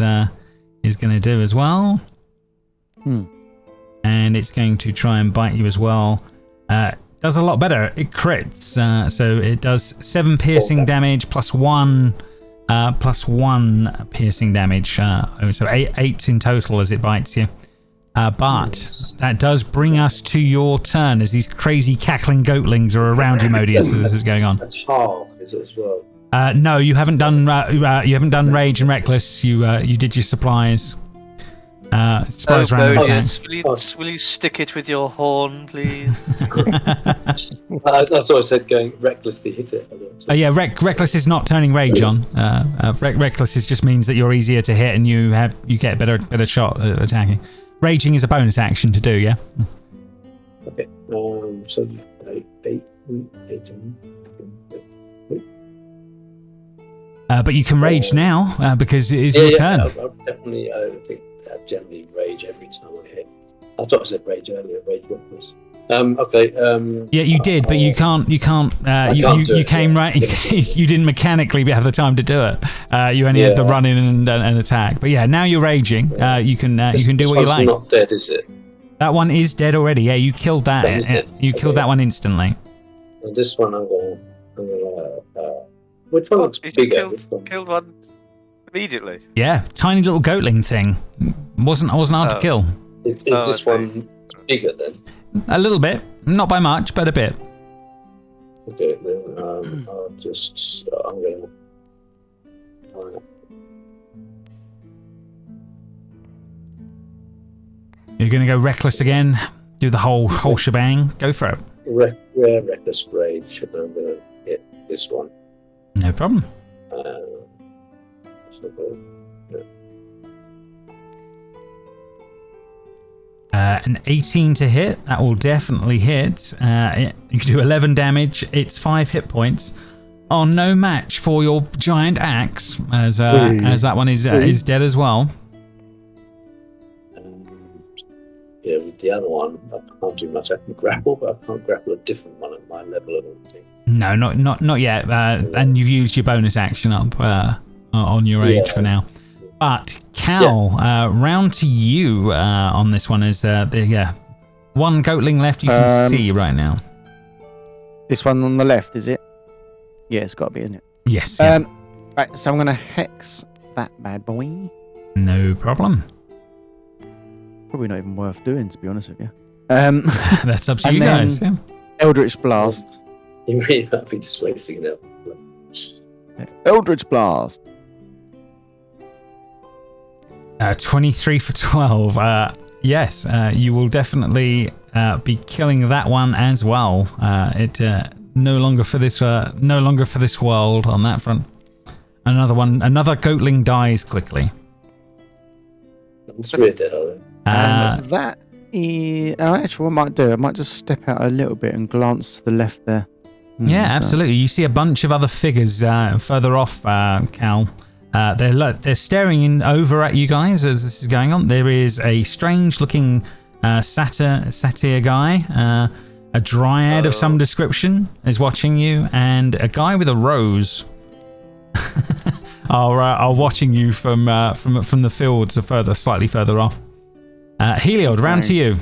going to do as well. And it's going to try and bite you as well. Does a lot better. It crits. So it does 7 piercing damage plus 1 piercing damage. So 8 in total as it bites you. But that does bring us to your turn as these crazy cackling goatlings are around you, Modius, as this is going on. That's half, is it as well? No, you haven't done Rage and Reckless. You did your supplies. Supplies random attack. Will you stick it with your horn, please? I thought I said going recklessly hit it. Yeah, Reckless is not turning Rage on. Reckless just means that you're easier to hit and you get a better shot at attacking. Raging is a bonus action to do, yeah. Okay. So 8. But you can rage now because it is your turn. I definitely. I think I generally rage every time I hit. I thought I said rage earlier. Rage reckless. Okay. Yeah, you did, but you can't. You came right. You didn't mechanically have the time to do it. You only had to run in and attack. But yeah, now you're raging. You can do what you like. Not dead, is it? That one is dead already. Yeah, you killed that. Killed that one instantly. And this one, I'm gonna. Which one looks bigger? Killed one immediately. Yeah, tiny little goatling thing. Wasn't hard to kill. Is this one bigger then? A little bit, not by much, but a bit. Okay, then I'll just. I'm going to. You're going to go reckless again? Do the whole shebang? Go for it. Rare reckless rage, and I'm going to hit this one. No problem. An 18 to hit. That will definitely hit. You can do 11 damage. It's 5 hit points. Oh, no match for your giant axe, as that one is dead as well. Yeah, with the other one, I can't do much. I can grapple, but I can't grapple a different one at my level of anything. No, not yet. And you've used your bonus action up on your age for now. But Cal, round to you on this one. Is one goatling left you can see right now. This one on the left, is it? Yeah, it's got to be, isn't it? Yes. Yeah. Right, so I'm going to hex that bad boy. No problem. Probably not even worth doing, to be honest with you. That's up to you guys. Yeah. Eldritch Blast. You really might be just wasting it. Eldritch Blast. 23 for 12. Yes, you will definitely be killing that one as well. It no longer for this world on that front. Another goatling dies quickly. It's really dead, are they? That is... actually, what I might just step out a little bit and glance to the left there. Yeah, absolutely. You see a bunch of other figures further off, Cal. They're staring over at you guys as this is going on. There is a strange-looking satyr guy, a dryad of some description is watching you, and a guy with a rose are watching you from the fields slightly further off. Heliod, round to you.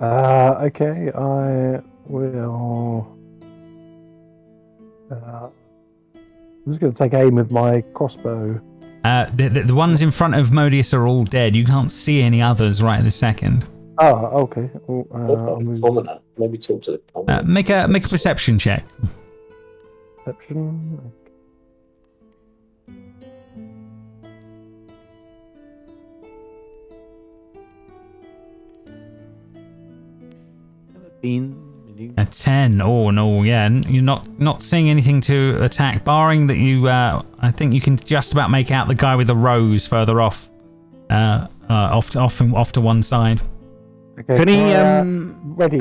Okay, I will. I'm just going to take aim with my crossbow. The ones in front of Modius are all dead. You can't see any others right this second. Oh, okay. Commoner. Maybe talk to the commoner. Make a perception check. Perception. A 10. Oh no, yeah. You're not seeing anything to attack, barring that you. I think you can just about make out the guy with the rose further off, off to one side. Okay, can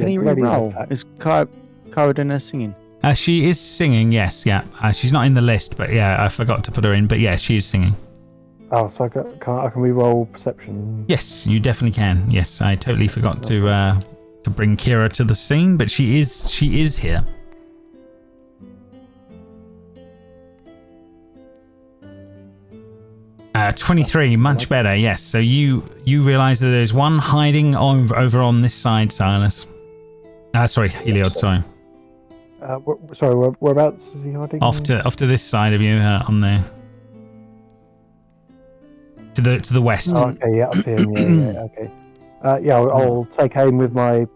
he ready roll? Is Karadina singing? She is singing. Yes, yeah. She's not in the list, but yeah, I forgot to put her in. But yeah, she is singing. Oh, so I can re-roll perception. Yes, you definitely can. Yes, I totally forgot to bring Kira to the scene, but she is here. Uh, 23, much better. Yes. So you realise that there's one hiding over on this side, Silas. Sorry, Heliod. Sorry. Whereabouts is he hiding? Off to this side of you, on there. To the west. Oh, okay, yeah, I see him. Yeah, okay. I'll take aim with my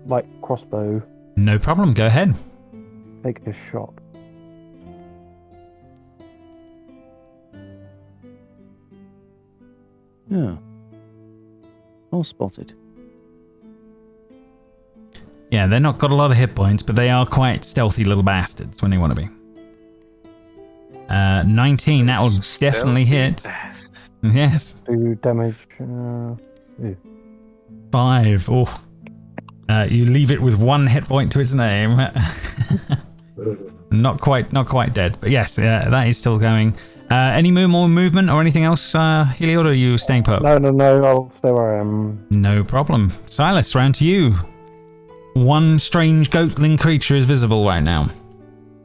light crossbow. No problem. Go ahead. Take a shot. Yeah. All spotted. Yeah, they're not got a lot of hit points, but they are quite stealthy little bastards when they want to be. 19. That will definitely hit. Yes. 2 damage. 5. Oh. You leave it with 1 hit point to its name. Not quite dead, but yes, that is still going. Any more movement or anything else, Heliod, or are you staying put? No, I'll stay where I am. No problem. Silas, round to you. One strange goatling creature is visible right now.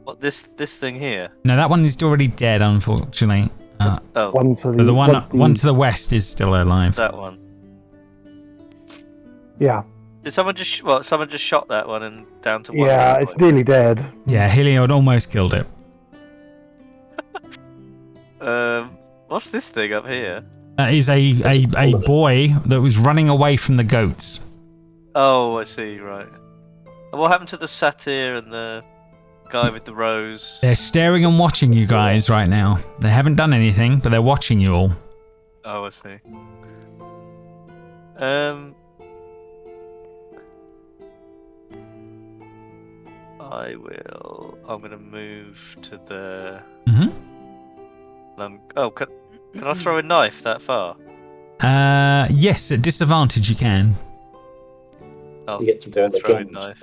What, this thing here? No, that one is already dead, unfortunately. One to the one to the west is still alive. That one. Yeah. Did someone just shot that one and down to one? Yeah, it's nearly dead. Yeah, Heliod almost killed it. What's this thing up here? Is a boy that was running away from the goats. Oh, I see. Right. What happened to the satyr and the guy with the rose? They're staring and watching you guys right now. They haven't done anything, but they're watching you all. Oh, I see. I'm gonna move to the. Oh, can I throw a knife that far? Yes, at disadvantage you can. I'll You get to throw throw a the knife.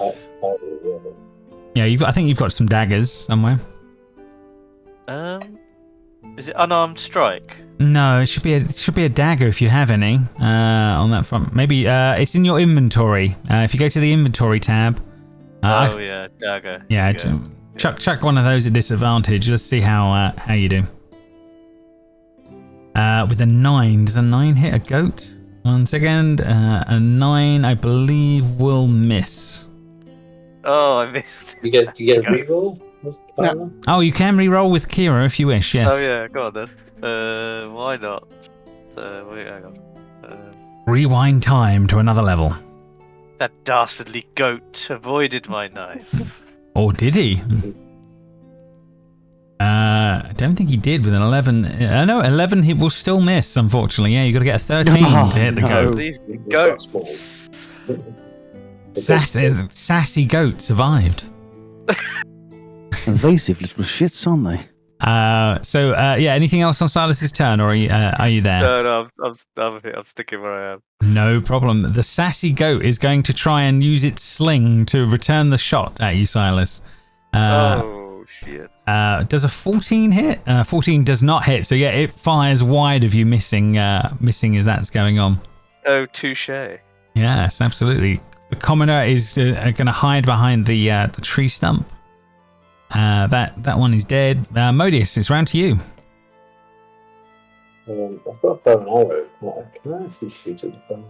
Yeah, I think you've got some daggers somewhere. Is it unarmed strike? No, it should be a dagger if you have any on that front. Maybe it's in your inventory. If you go to the inventory tab. Yeah, dagger. Yeah, chuck one of those at disadvantage. Let's see how you do. With a 9, does a 9 hit a goat? 1 second. A 9, I believe, will miss. Oh, I missed. You get a reroll? No. Oh, you can re-roll with Kira if you wish. Yes. Oh yeah, go on then. Why not? Wait, hang on. Rewind time to another level. That dastardly goat avoided my knife. Or did he? I don't think he did with an 11. No, 11 he will still miss, unfortunately. Yeah, you got to get a 13 to hit the goat. These goats. Sassy goat survived. Invasive little shits, aren't they? Yeah, anything else on Silas's turn, or are you there? No, I'm sticking where I am. No problem. The sassy goat is going to try and use its sling to return the shot at you, Silas. Oh, shit. Does a 14 hit? 14 does not hit, so yeah, it fires wide of you, missing as that's going on. Oh, touche. Yes, absolutely. The commoner is going to hide behind the tree stump. That one is dead. Modius, it's round to you. I've got a bow and arrow. Can I actually shoot at the bow and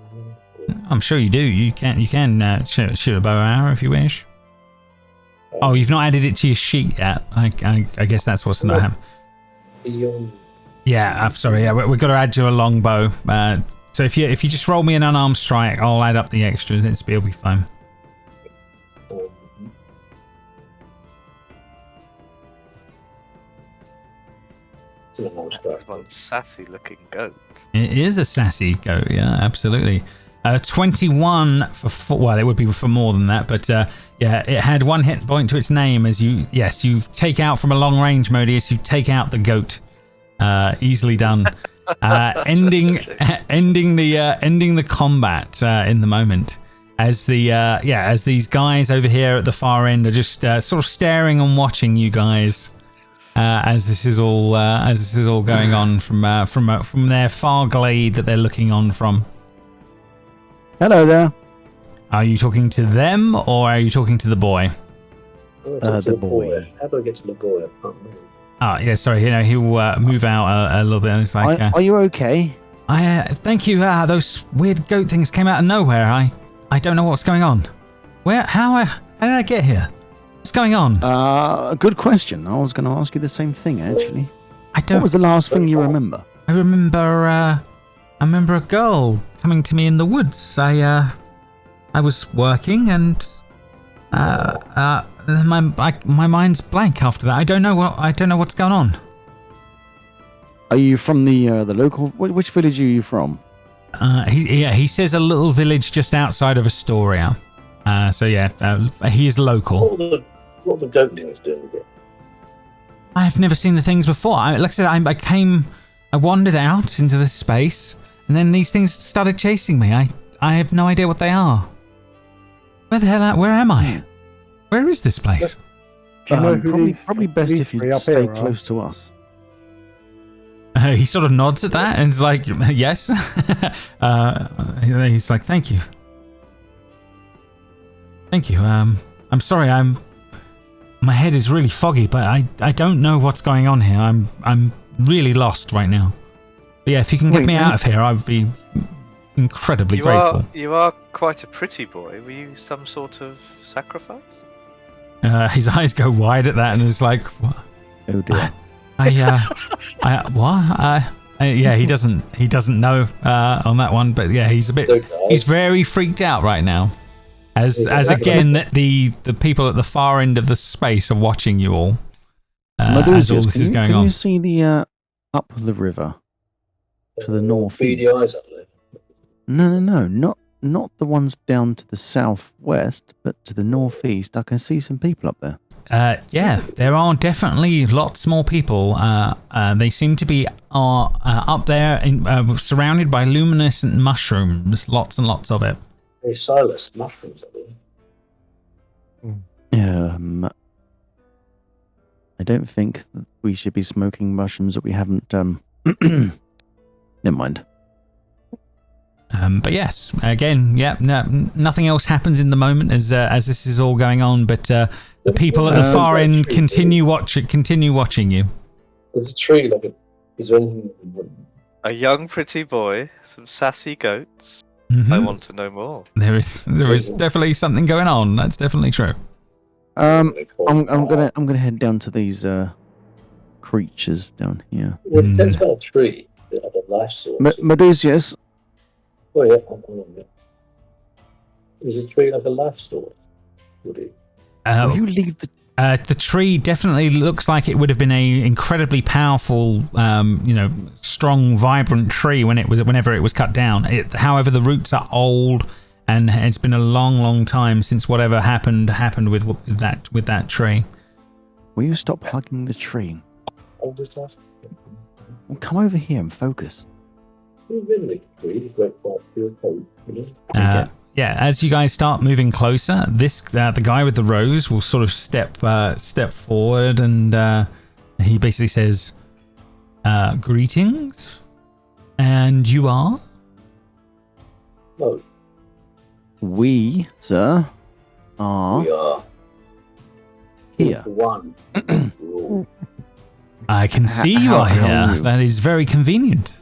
arrow? I'm sure you do. You can shoot a bow and arrow if you wish. Oh, you've not added it to your sheet yet. I guess that's what's not happening. Yeah, I'm sorry. Yeah, we've got to add you a long bow. So if you just roll me an unarmed strike, I'll add up the extras. It'll be fine. That's one sassy looking goat. It is a sassy goat, yeah, absolutely. 21 for well, it would be for more than that, but yeah, it had 1 hit point to its name as you take out from a long range, Modius, you take out the goat. Easily done. Ending the combat in the moment. As as these guys over here at the far end are just sort of staring and watching you guys. As this is all going on from their far glade that they're looking on from. Hello there. Are you talking to them or are you talking to the boy? The boy. How do I get to the boy? I can't move. Oh yeah, sorry. He'll move out a little bit. And it's like, Are you okay? Thank you. Those weird goat things came out of nowhere. I don't know what's going on. How did I get here? What's going on? Good question. I was going to ask you the same thing, actually. What was the last thing you remember? I remember a girl coming to me in the woods. I was working and my mind's blank after that. I don't know what's going on. Are you from the local? Which village are you from? He says a little village just outside of Astoria. So yeah, he is local. What the goat thing was doing again? I've never seen the things before. Like I said, I wandered out into this space, and then these things started chasing me. I have no idea what they are. Where am I? Where is this place? Do you know who probably best if you stay close to us. He sort of nods at that and is like, yes. He's like, thank you. Thank you. I'm sorry. My head is really foggy, but I don't know what's going on here. I'm really lost right now. But yeah, if you can get me out of here, I'd be incredibly grateful. You are quite a pretty boy. Were you some sort of sacrifice? His eyes go wide at that, and it's like, what? Oh dear. What? Yeah, he doesn't know on that one, but yeah, he's very freaked out right now. As again, the people at the far end of the space are watching you all as all this is going on. Can you see the up the river to the northeast? Beady eyes up there. No, not the ones down to the southwest, but to the northeast. I can see some people up there. Yeah, there are definitely lots more people. They seem to be up there, surrounded by luminescent mushrooms. Lots and lots of it. Hey, Silas, mushrooms up there. I don't think that we should be smoking mushrooms that we haven't. Never mind. But yes, again, nothing else happens in the moment as this is all going on. But the people at the far end continue watching you. There's a tree is there anything? A young pretty boy, some sassy goats. Mm-hmm. I want to know more. There is definitely something going on. That's definitely true. I'm gonna head down to these creatures down here. Well, it tells about a tree. A life source. Medusius. Oh yeah, is a tree like a life source? Would it? Will you leave the tree definitely looks like it would have been a incredibly powerful, strong, vibrant tree whenever it was cut down. However, the roots are old, and it's been a long, long time since whatever happened with that tree. Will you stop hugging the tree? Oh, was that? Well, come over here and focus. Yeah, as you guys start moving closer, the guy with the rose will sort of step forward, and he basically says, "Greetings, and you are?" No. We, sir, are. We are here. One. I can see you are here. That is very convenient.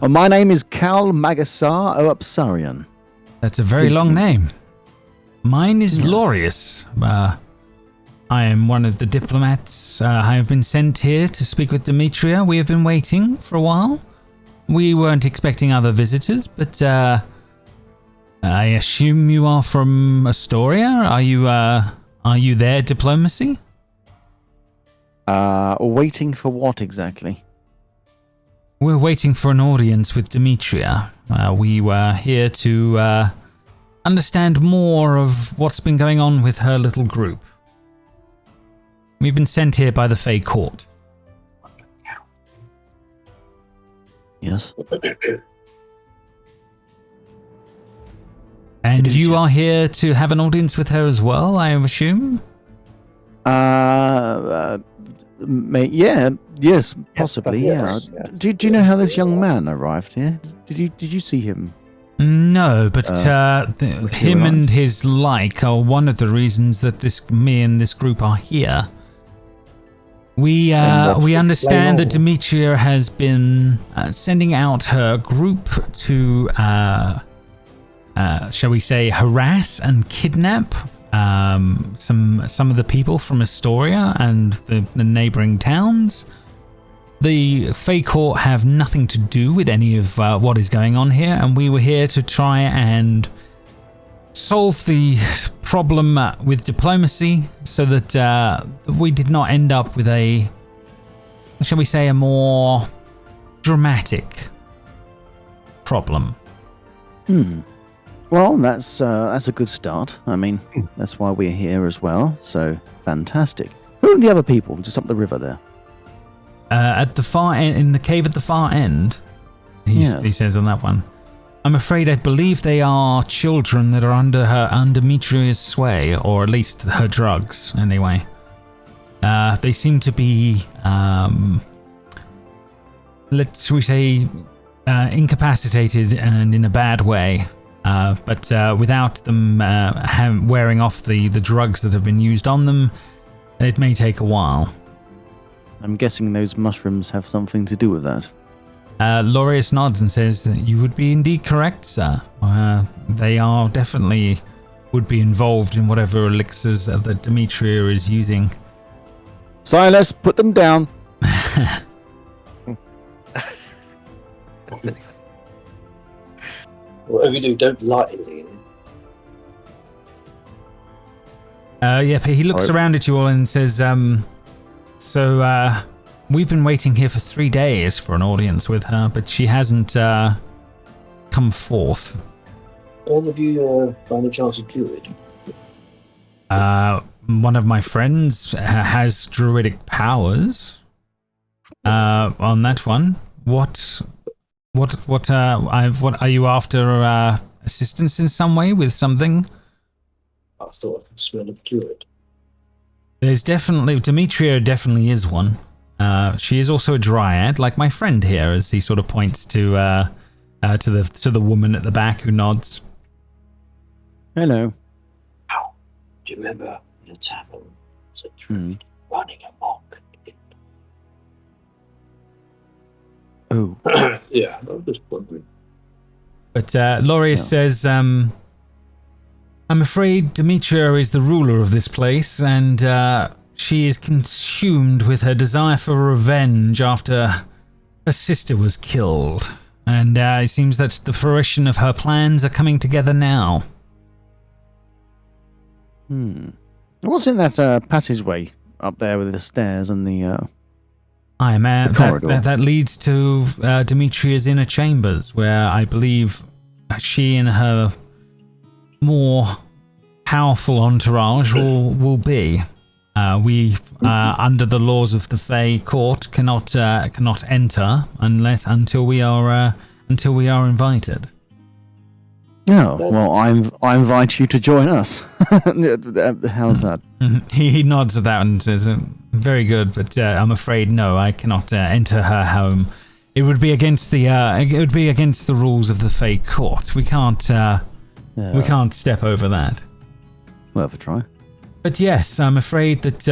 My name is Cal Magasar Oapsarian. That's a very long name. Mine is Lorius. I am one of the diplomats. I have been sent here to speak with Demetria. We have been waiting for a while. We weren't expecting other visitors, but I assume you are from Astoria. Are you their diplomacy? Waiting for what exactly? We're waiting for an audience with Demetria. We were here to understand more of what's been going on with her little group. We've been sent here by the Fey Court. Yes. And you are here to have an audience with her as well, I assume? Yes, possibly, yes. Do you know how this young man arrived here? Did you see him? No, but him and his like are one of the reasons that me and this group are here. We understand that Demetria has been sending out her group to, shall we say, harass and kidnap some of the people from Astoria and the neighboring towns. The Fey Court have nothing to do with any of what is going on here, and we were here to try and solve the problem with diplomacy so that we did not end up with a, shall we say, a more dramatic problem. Well, that's a good start. I mean, that's why we're here as well. So fantastic. Who are the other people just up the river there? At the far end, in the cave at the far end, he says on that one. I'm afraid I believe they are children that are under Demetria's sway, or at least her drugs, anyway. They seem to be, let's we say, incapacitated and in a bad way. But without them wearing off the drugs that have been used on them, it may take a while. I'm guessing those mushrooms have something to do with that. Lorius nods and says that you would be indeed correct, sir. They are definitely would be involved in whatever elixirs that Demetria is using. Silas, put them down. Whatever you do, don't light anything in He looks around at you all and says, we've been waiting here for 3 days for an audience with her, but she hasn't come forth. Have you, by any chance, a druid? One of my friends has druidic powers. On that one, what are you after? Assistance in some way with something? I thought I could smell a druid. There's Demetria definitely is one. She is also a dryad, like my friend here, as he sort of points to the woman at the back who nods. Hello. Oh, do you remember in a tavern there's a druid running amok? Oh. Yeah, I was just wondering. But Lorius says, I'm afraid Demetria is the ruler of this place, and she is consumed with her desire for revenge after her sister was killed. And it seems that the fruition of her plans are coming together now. What's in that passageway up there with the stairs and the corridor? That leads to Demetria's inner chambers, where I believe she and her more powerful entourage will be. We, under the laws of the Fey Court, cannot enter until we are invited. Oh, well, I invite you to join us. How's that? He nods at that and says, "Very good, but I'm afraid no, I cannot enter her home. It would be against the rules of the Fey Court. We can't step over that." Worth a try. But yes, I'm afraid that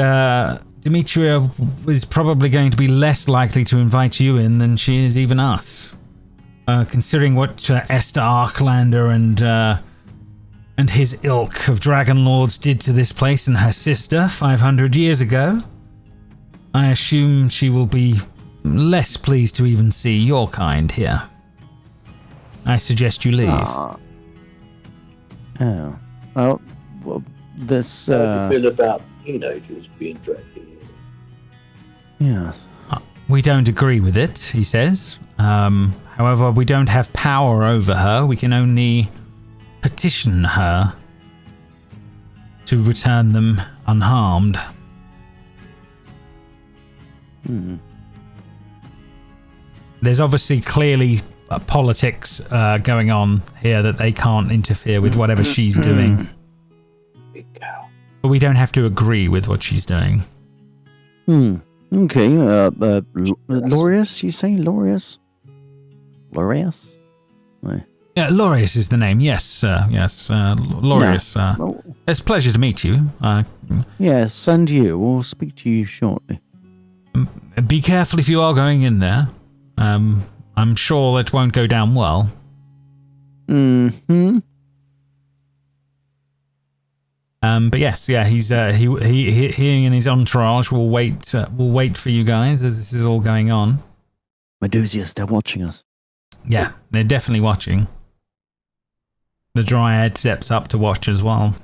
Demetria is probably going to be less likely to invite you in than she is even us. Considering what Esther Arklander and his ilk of dragonlords did to this place and her sister 500 years ago, I assume she will be less pleased to even see your kind here. I suggest you leave. Oh. Well, this... How do you feel about teenagers being dragged in? Yes. We don't agree with it, he says. However, we don't have power over her. We can only petition her to return them unharmed. There's obviously clearly politics going on here that they can't interfere with whatever she's doing. But we don't have to agree with what she's doing. Okay, Lorius, you say? Lorius? Lorius? No. Yeah, Lorius is the name, yes, sir. Yes, Lorius. It's a pleasure to meet you. Yes, and you. We'll speak to you shortly. Be careful if you are going in there. I'm sure it won't go down well. But yes, yeah, he and his entourage will wait for you guys as this is all going on. Medusius, they're watching us. Yeah, they're definitely watching. The Dryad steps up to watch as well.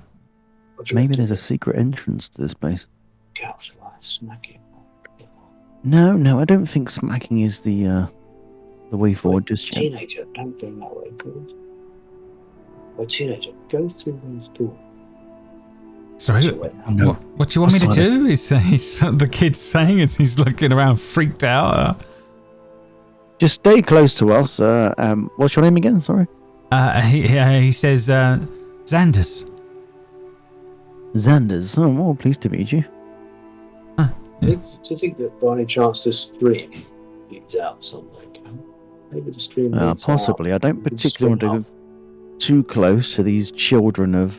Maybe there's a secret entrance to this place. Smacking. No, I don't think smacking is the way forward just yet. Teenager, don't go that way, please. A teenager, go through those doors. Sorry, what do you want me to do? He's the kid's saying as he's looking around freaked out. Just stay close to us. What's your name again? Sorry. He says Xanders. Xanders. Oh, well, pleased to meet you. Do you think that by any chance this stream leads out somewhere? Maybe the stream leads possibly. out. I don't particularly want to go too close to these children of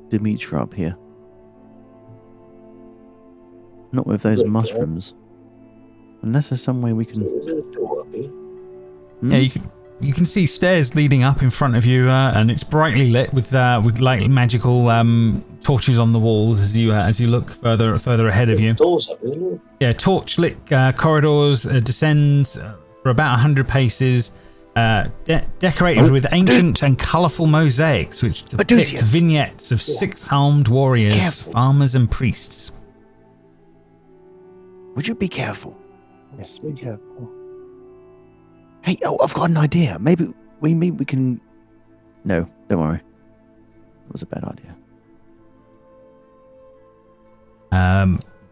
Demetria up here. Not with those mushrooms. Unless there's some way we can... Yeah, you can see stairs leading up in front of you, and it's brightly lit with like magical torches on the walls as you look further ahead of you. Doors up there. Yeah, torch lit corridors descends for about 100 paces. decorated with ancient and colourful mosaics which depict Odessey. vignettes of six-armed warriors, Careful. farmers and priests. Would you be careful? Yes, be careful. Hey, I've got an idea. Maybe we can. No, don't worry. It was a bad idea.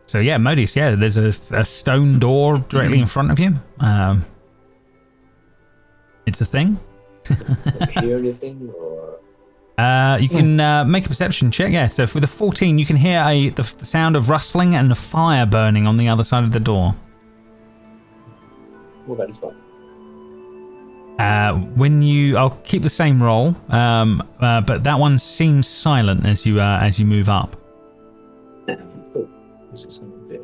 So yeah, Modis, yeah, there's a stone door directly in front of you. It's a thing. Hear anything or? You can make a perception check. Yeah, so with a 14, you can hear the sound of rustling and a fire burning on the other side of the door. What about this one? I'll keep the same roll, but that one seems silent as you move up. Oh, is it something there?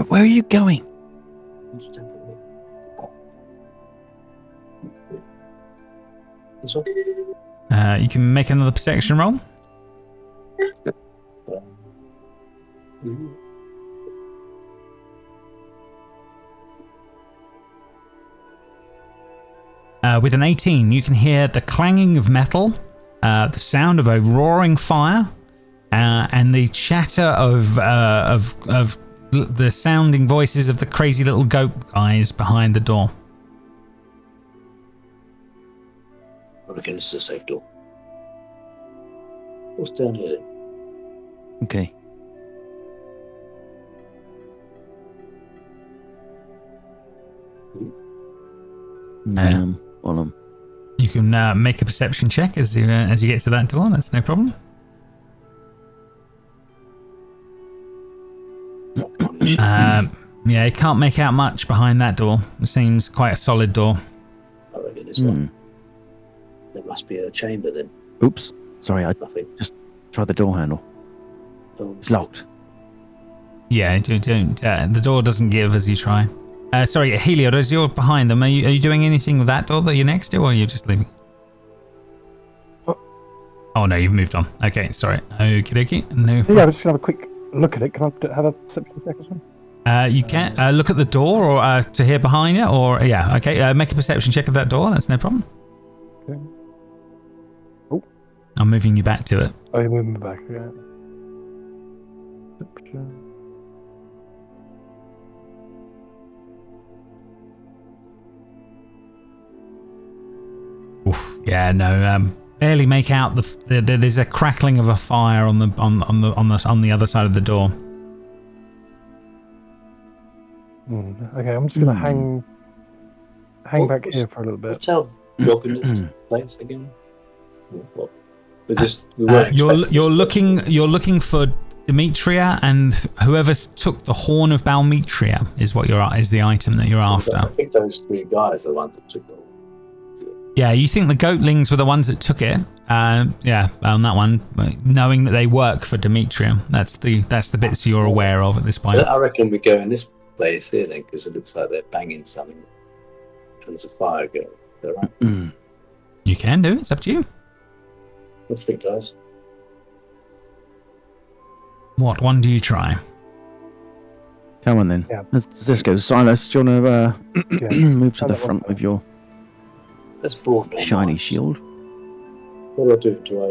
Where are you going? This one? You can make another perception roll. With an 18, you can hear the clanging of metal, the sound of a roaring fire, and the chatter of the sounding voices of the crazy little goat guys behind the door. I reckon this is a safe door. What's down here? Okay. You can make a perception check as you get to that door. That's no problem. Yeah, you can't make out much behind that door. It seems quite a solid door. I reckon this one. There must be a chamber then. Oops. Sorry, I Nothing. just tried the door handle. Oh, It's locked. Yeah, don't. The door doesn't give as you try. Sorry, Heliod, you're behind them. Are you doing anything with that door that you're next to, or are you just leaving? Oh no, you've moved on. Okay, sorry. Okie dokie. No. Yeah, I was just gonna have a quick look at it. Can I have a perception check or something? You can look at the door, or to hear behind it, or yeah. Okay, make a perception check of that door. That's no problem. Okay. Oh, I'm moving you back to it. oh, you're moving me back. Yeah. Perception. Oof, yeah, no. Barely make out there's a crackling of a fire on the other side of the door. Okay, I'm just gonna hang back here for a little bit. what's our job in this place again? What? Was this? We weren't expecting You're this looking for Demetria, and whoever took the horn of Balmetria is the item that you're after. I think those three guys are the ones that took the. Yeah, you think the goatlings were the ones that took it? Yeah, on that one, knowing that they work for Demetria, that's the bits you're aware of at this point. So I reckon we go in this place here then, because it looks like they're banging something. And there's a fire going. Right? You can do. It's up to you. What do you think, guys? What one do you try? Come on then. Yeah. Let's go. Silas, do you want to move to the front with your Let's broaden our shiny minds. shield? What do I do? Do I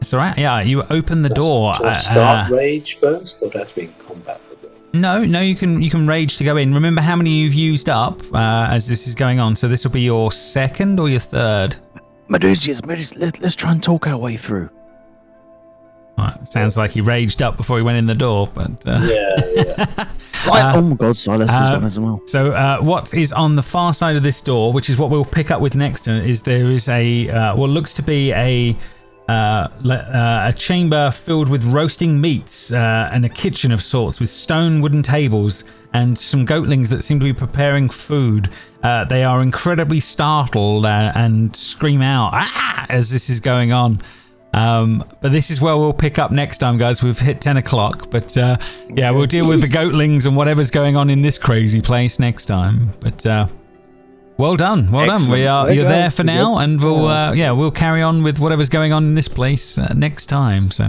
It's all right. Yeah, you open the door. Should I start rage first, or do I have to be in combat with it? No, you can rage to go in. Remember how many you've used up as this is going on. So this will be your second or your third. Medusius, let's try and talk our way through. Right, sounds like he raged up before he went in the door, but Yeah. Oh my God, Silas is one as well. So what is on the far side of this door, which is what we'll pick up with next, is there is what looks to be a chamber filled with roasting meats and a kitchen of sorts with stone wooden tables and some goatlings that seem to be preparing food. They are incredibly startled and scream out as this is going on. But this is where we'll pick up next time, guys. We've hit 10 o'clock, but yeah, we'll deal with the goatlings and whatever's going on in this crazy place next time. But well done. You're there for now, and we'll carry on with whatever's going on in this place next time. So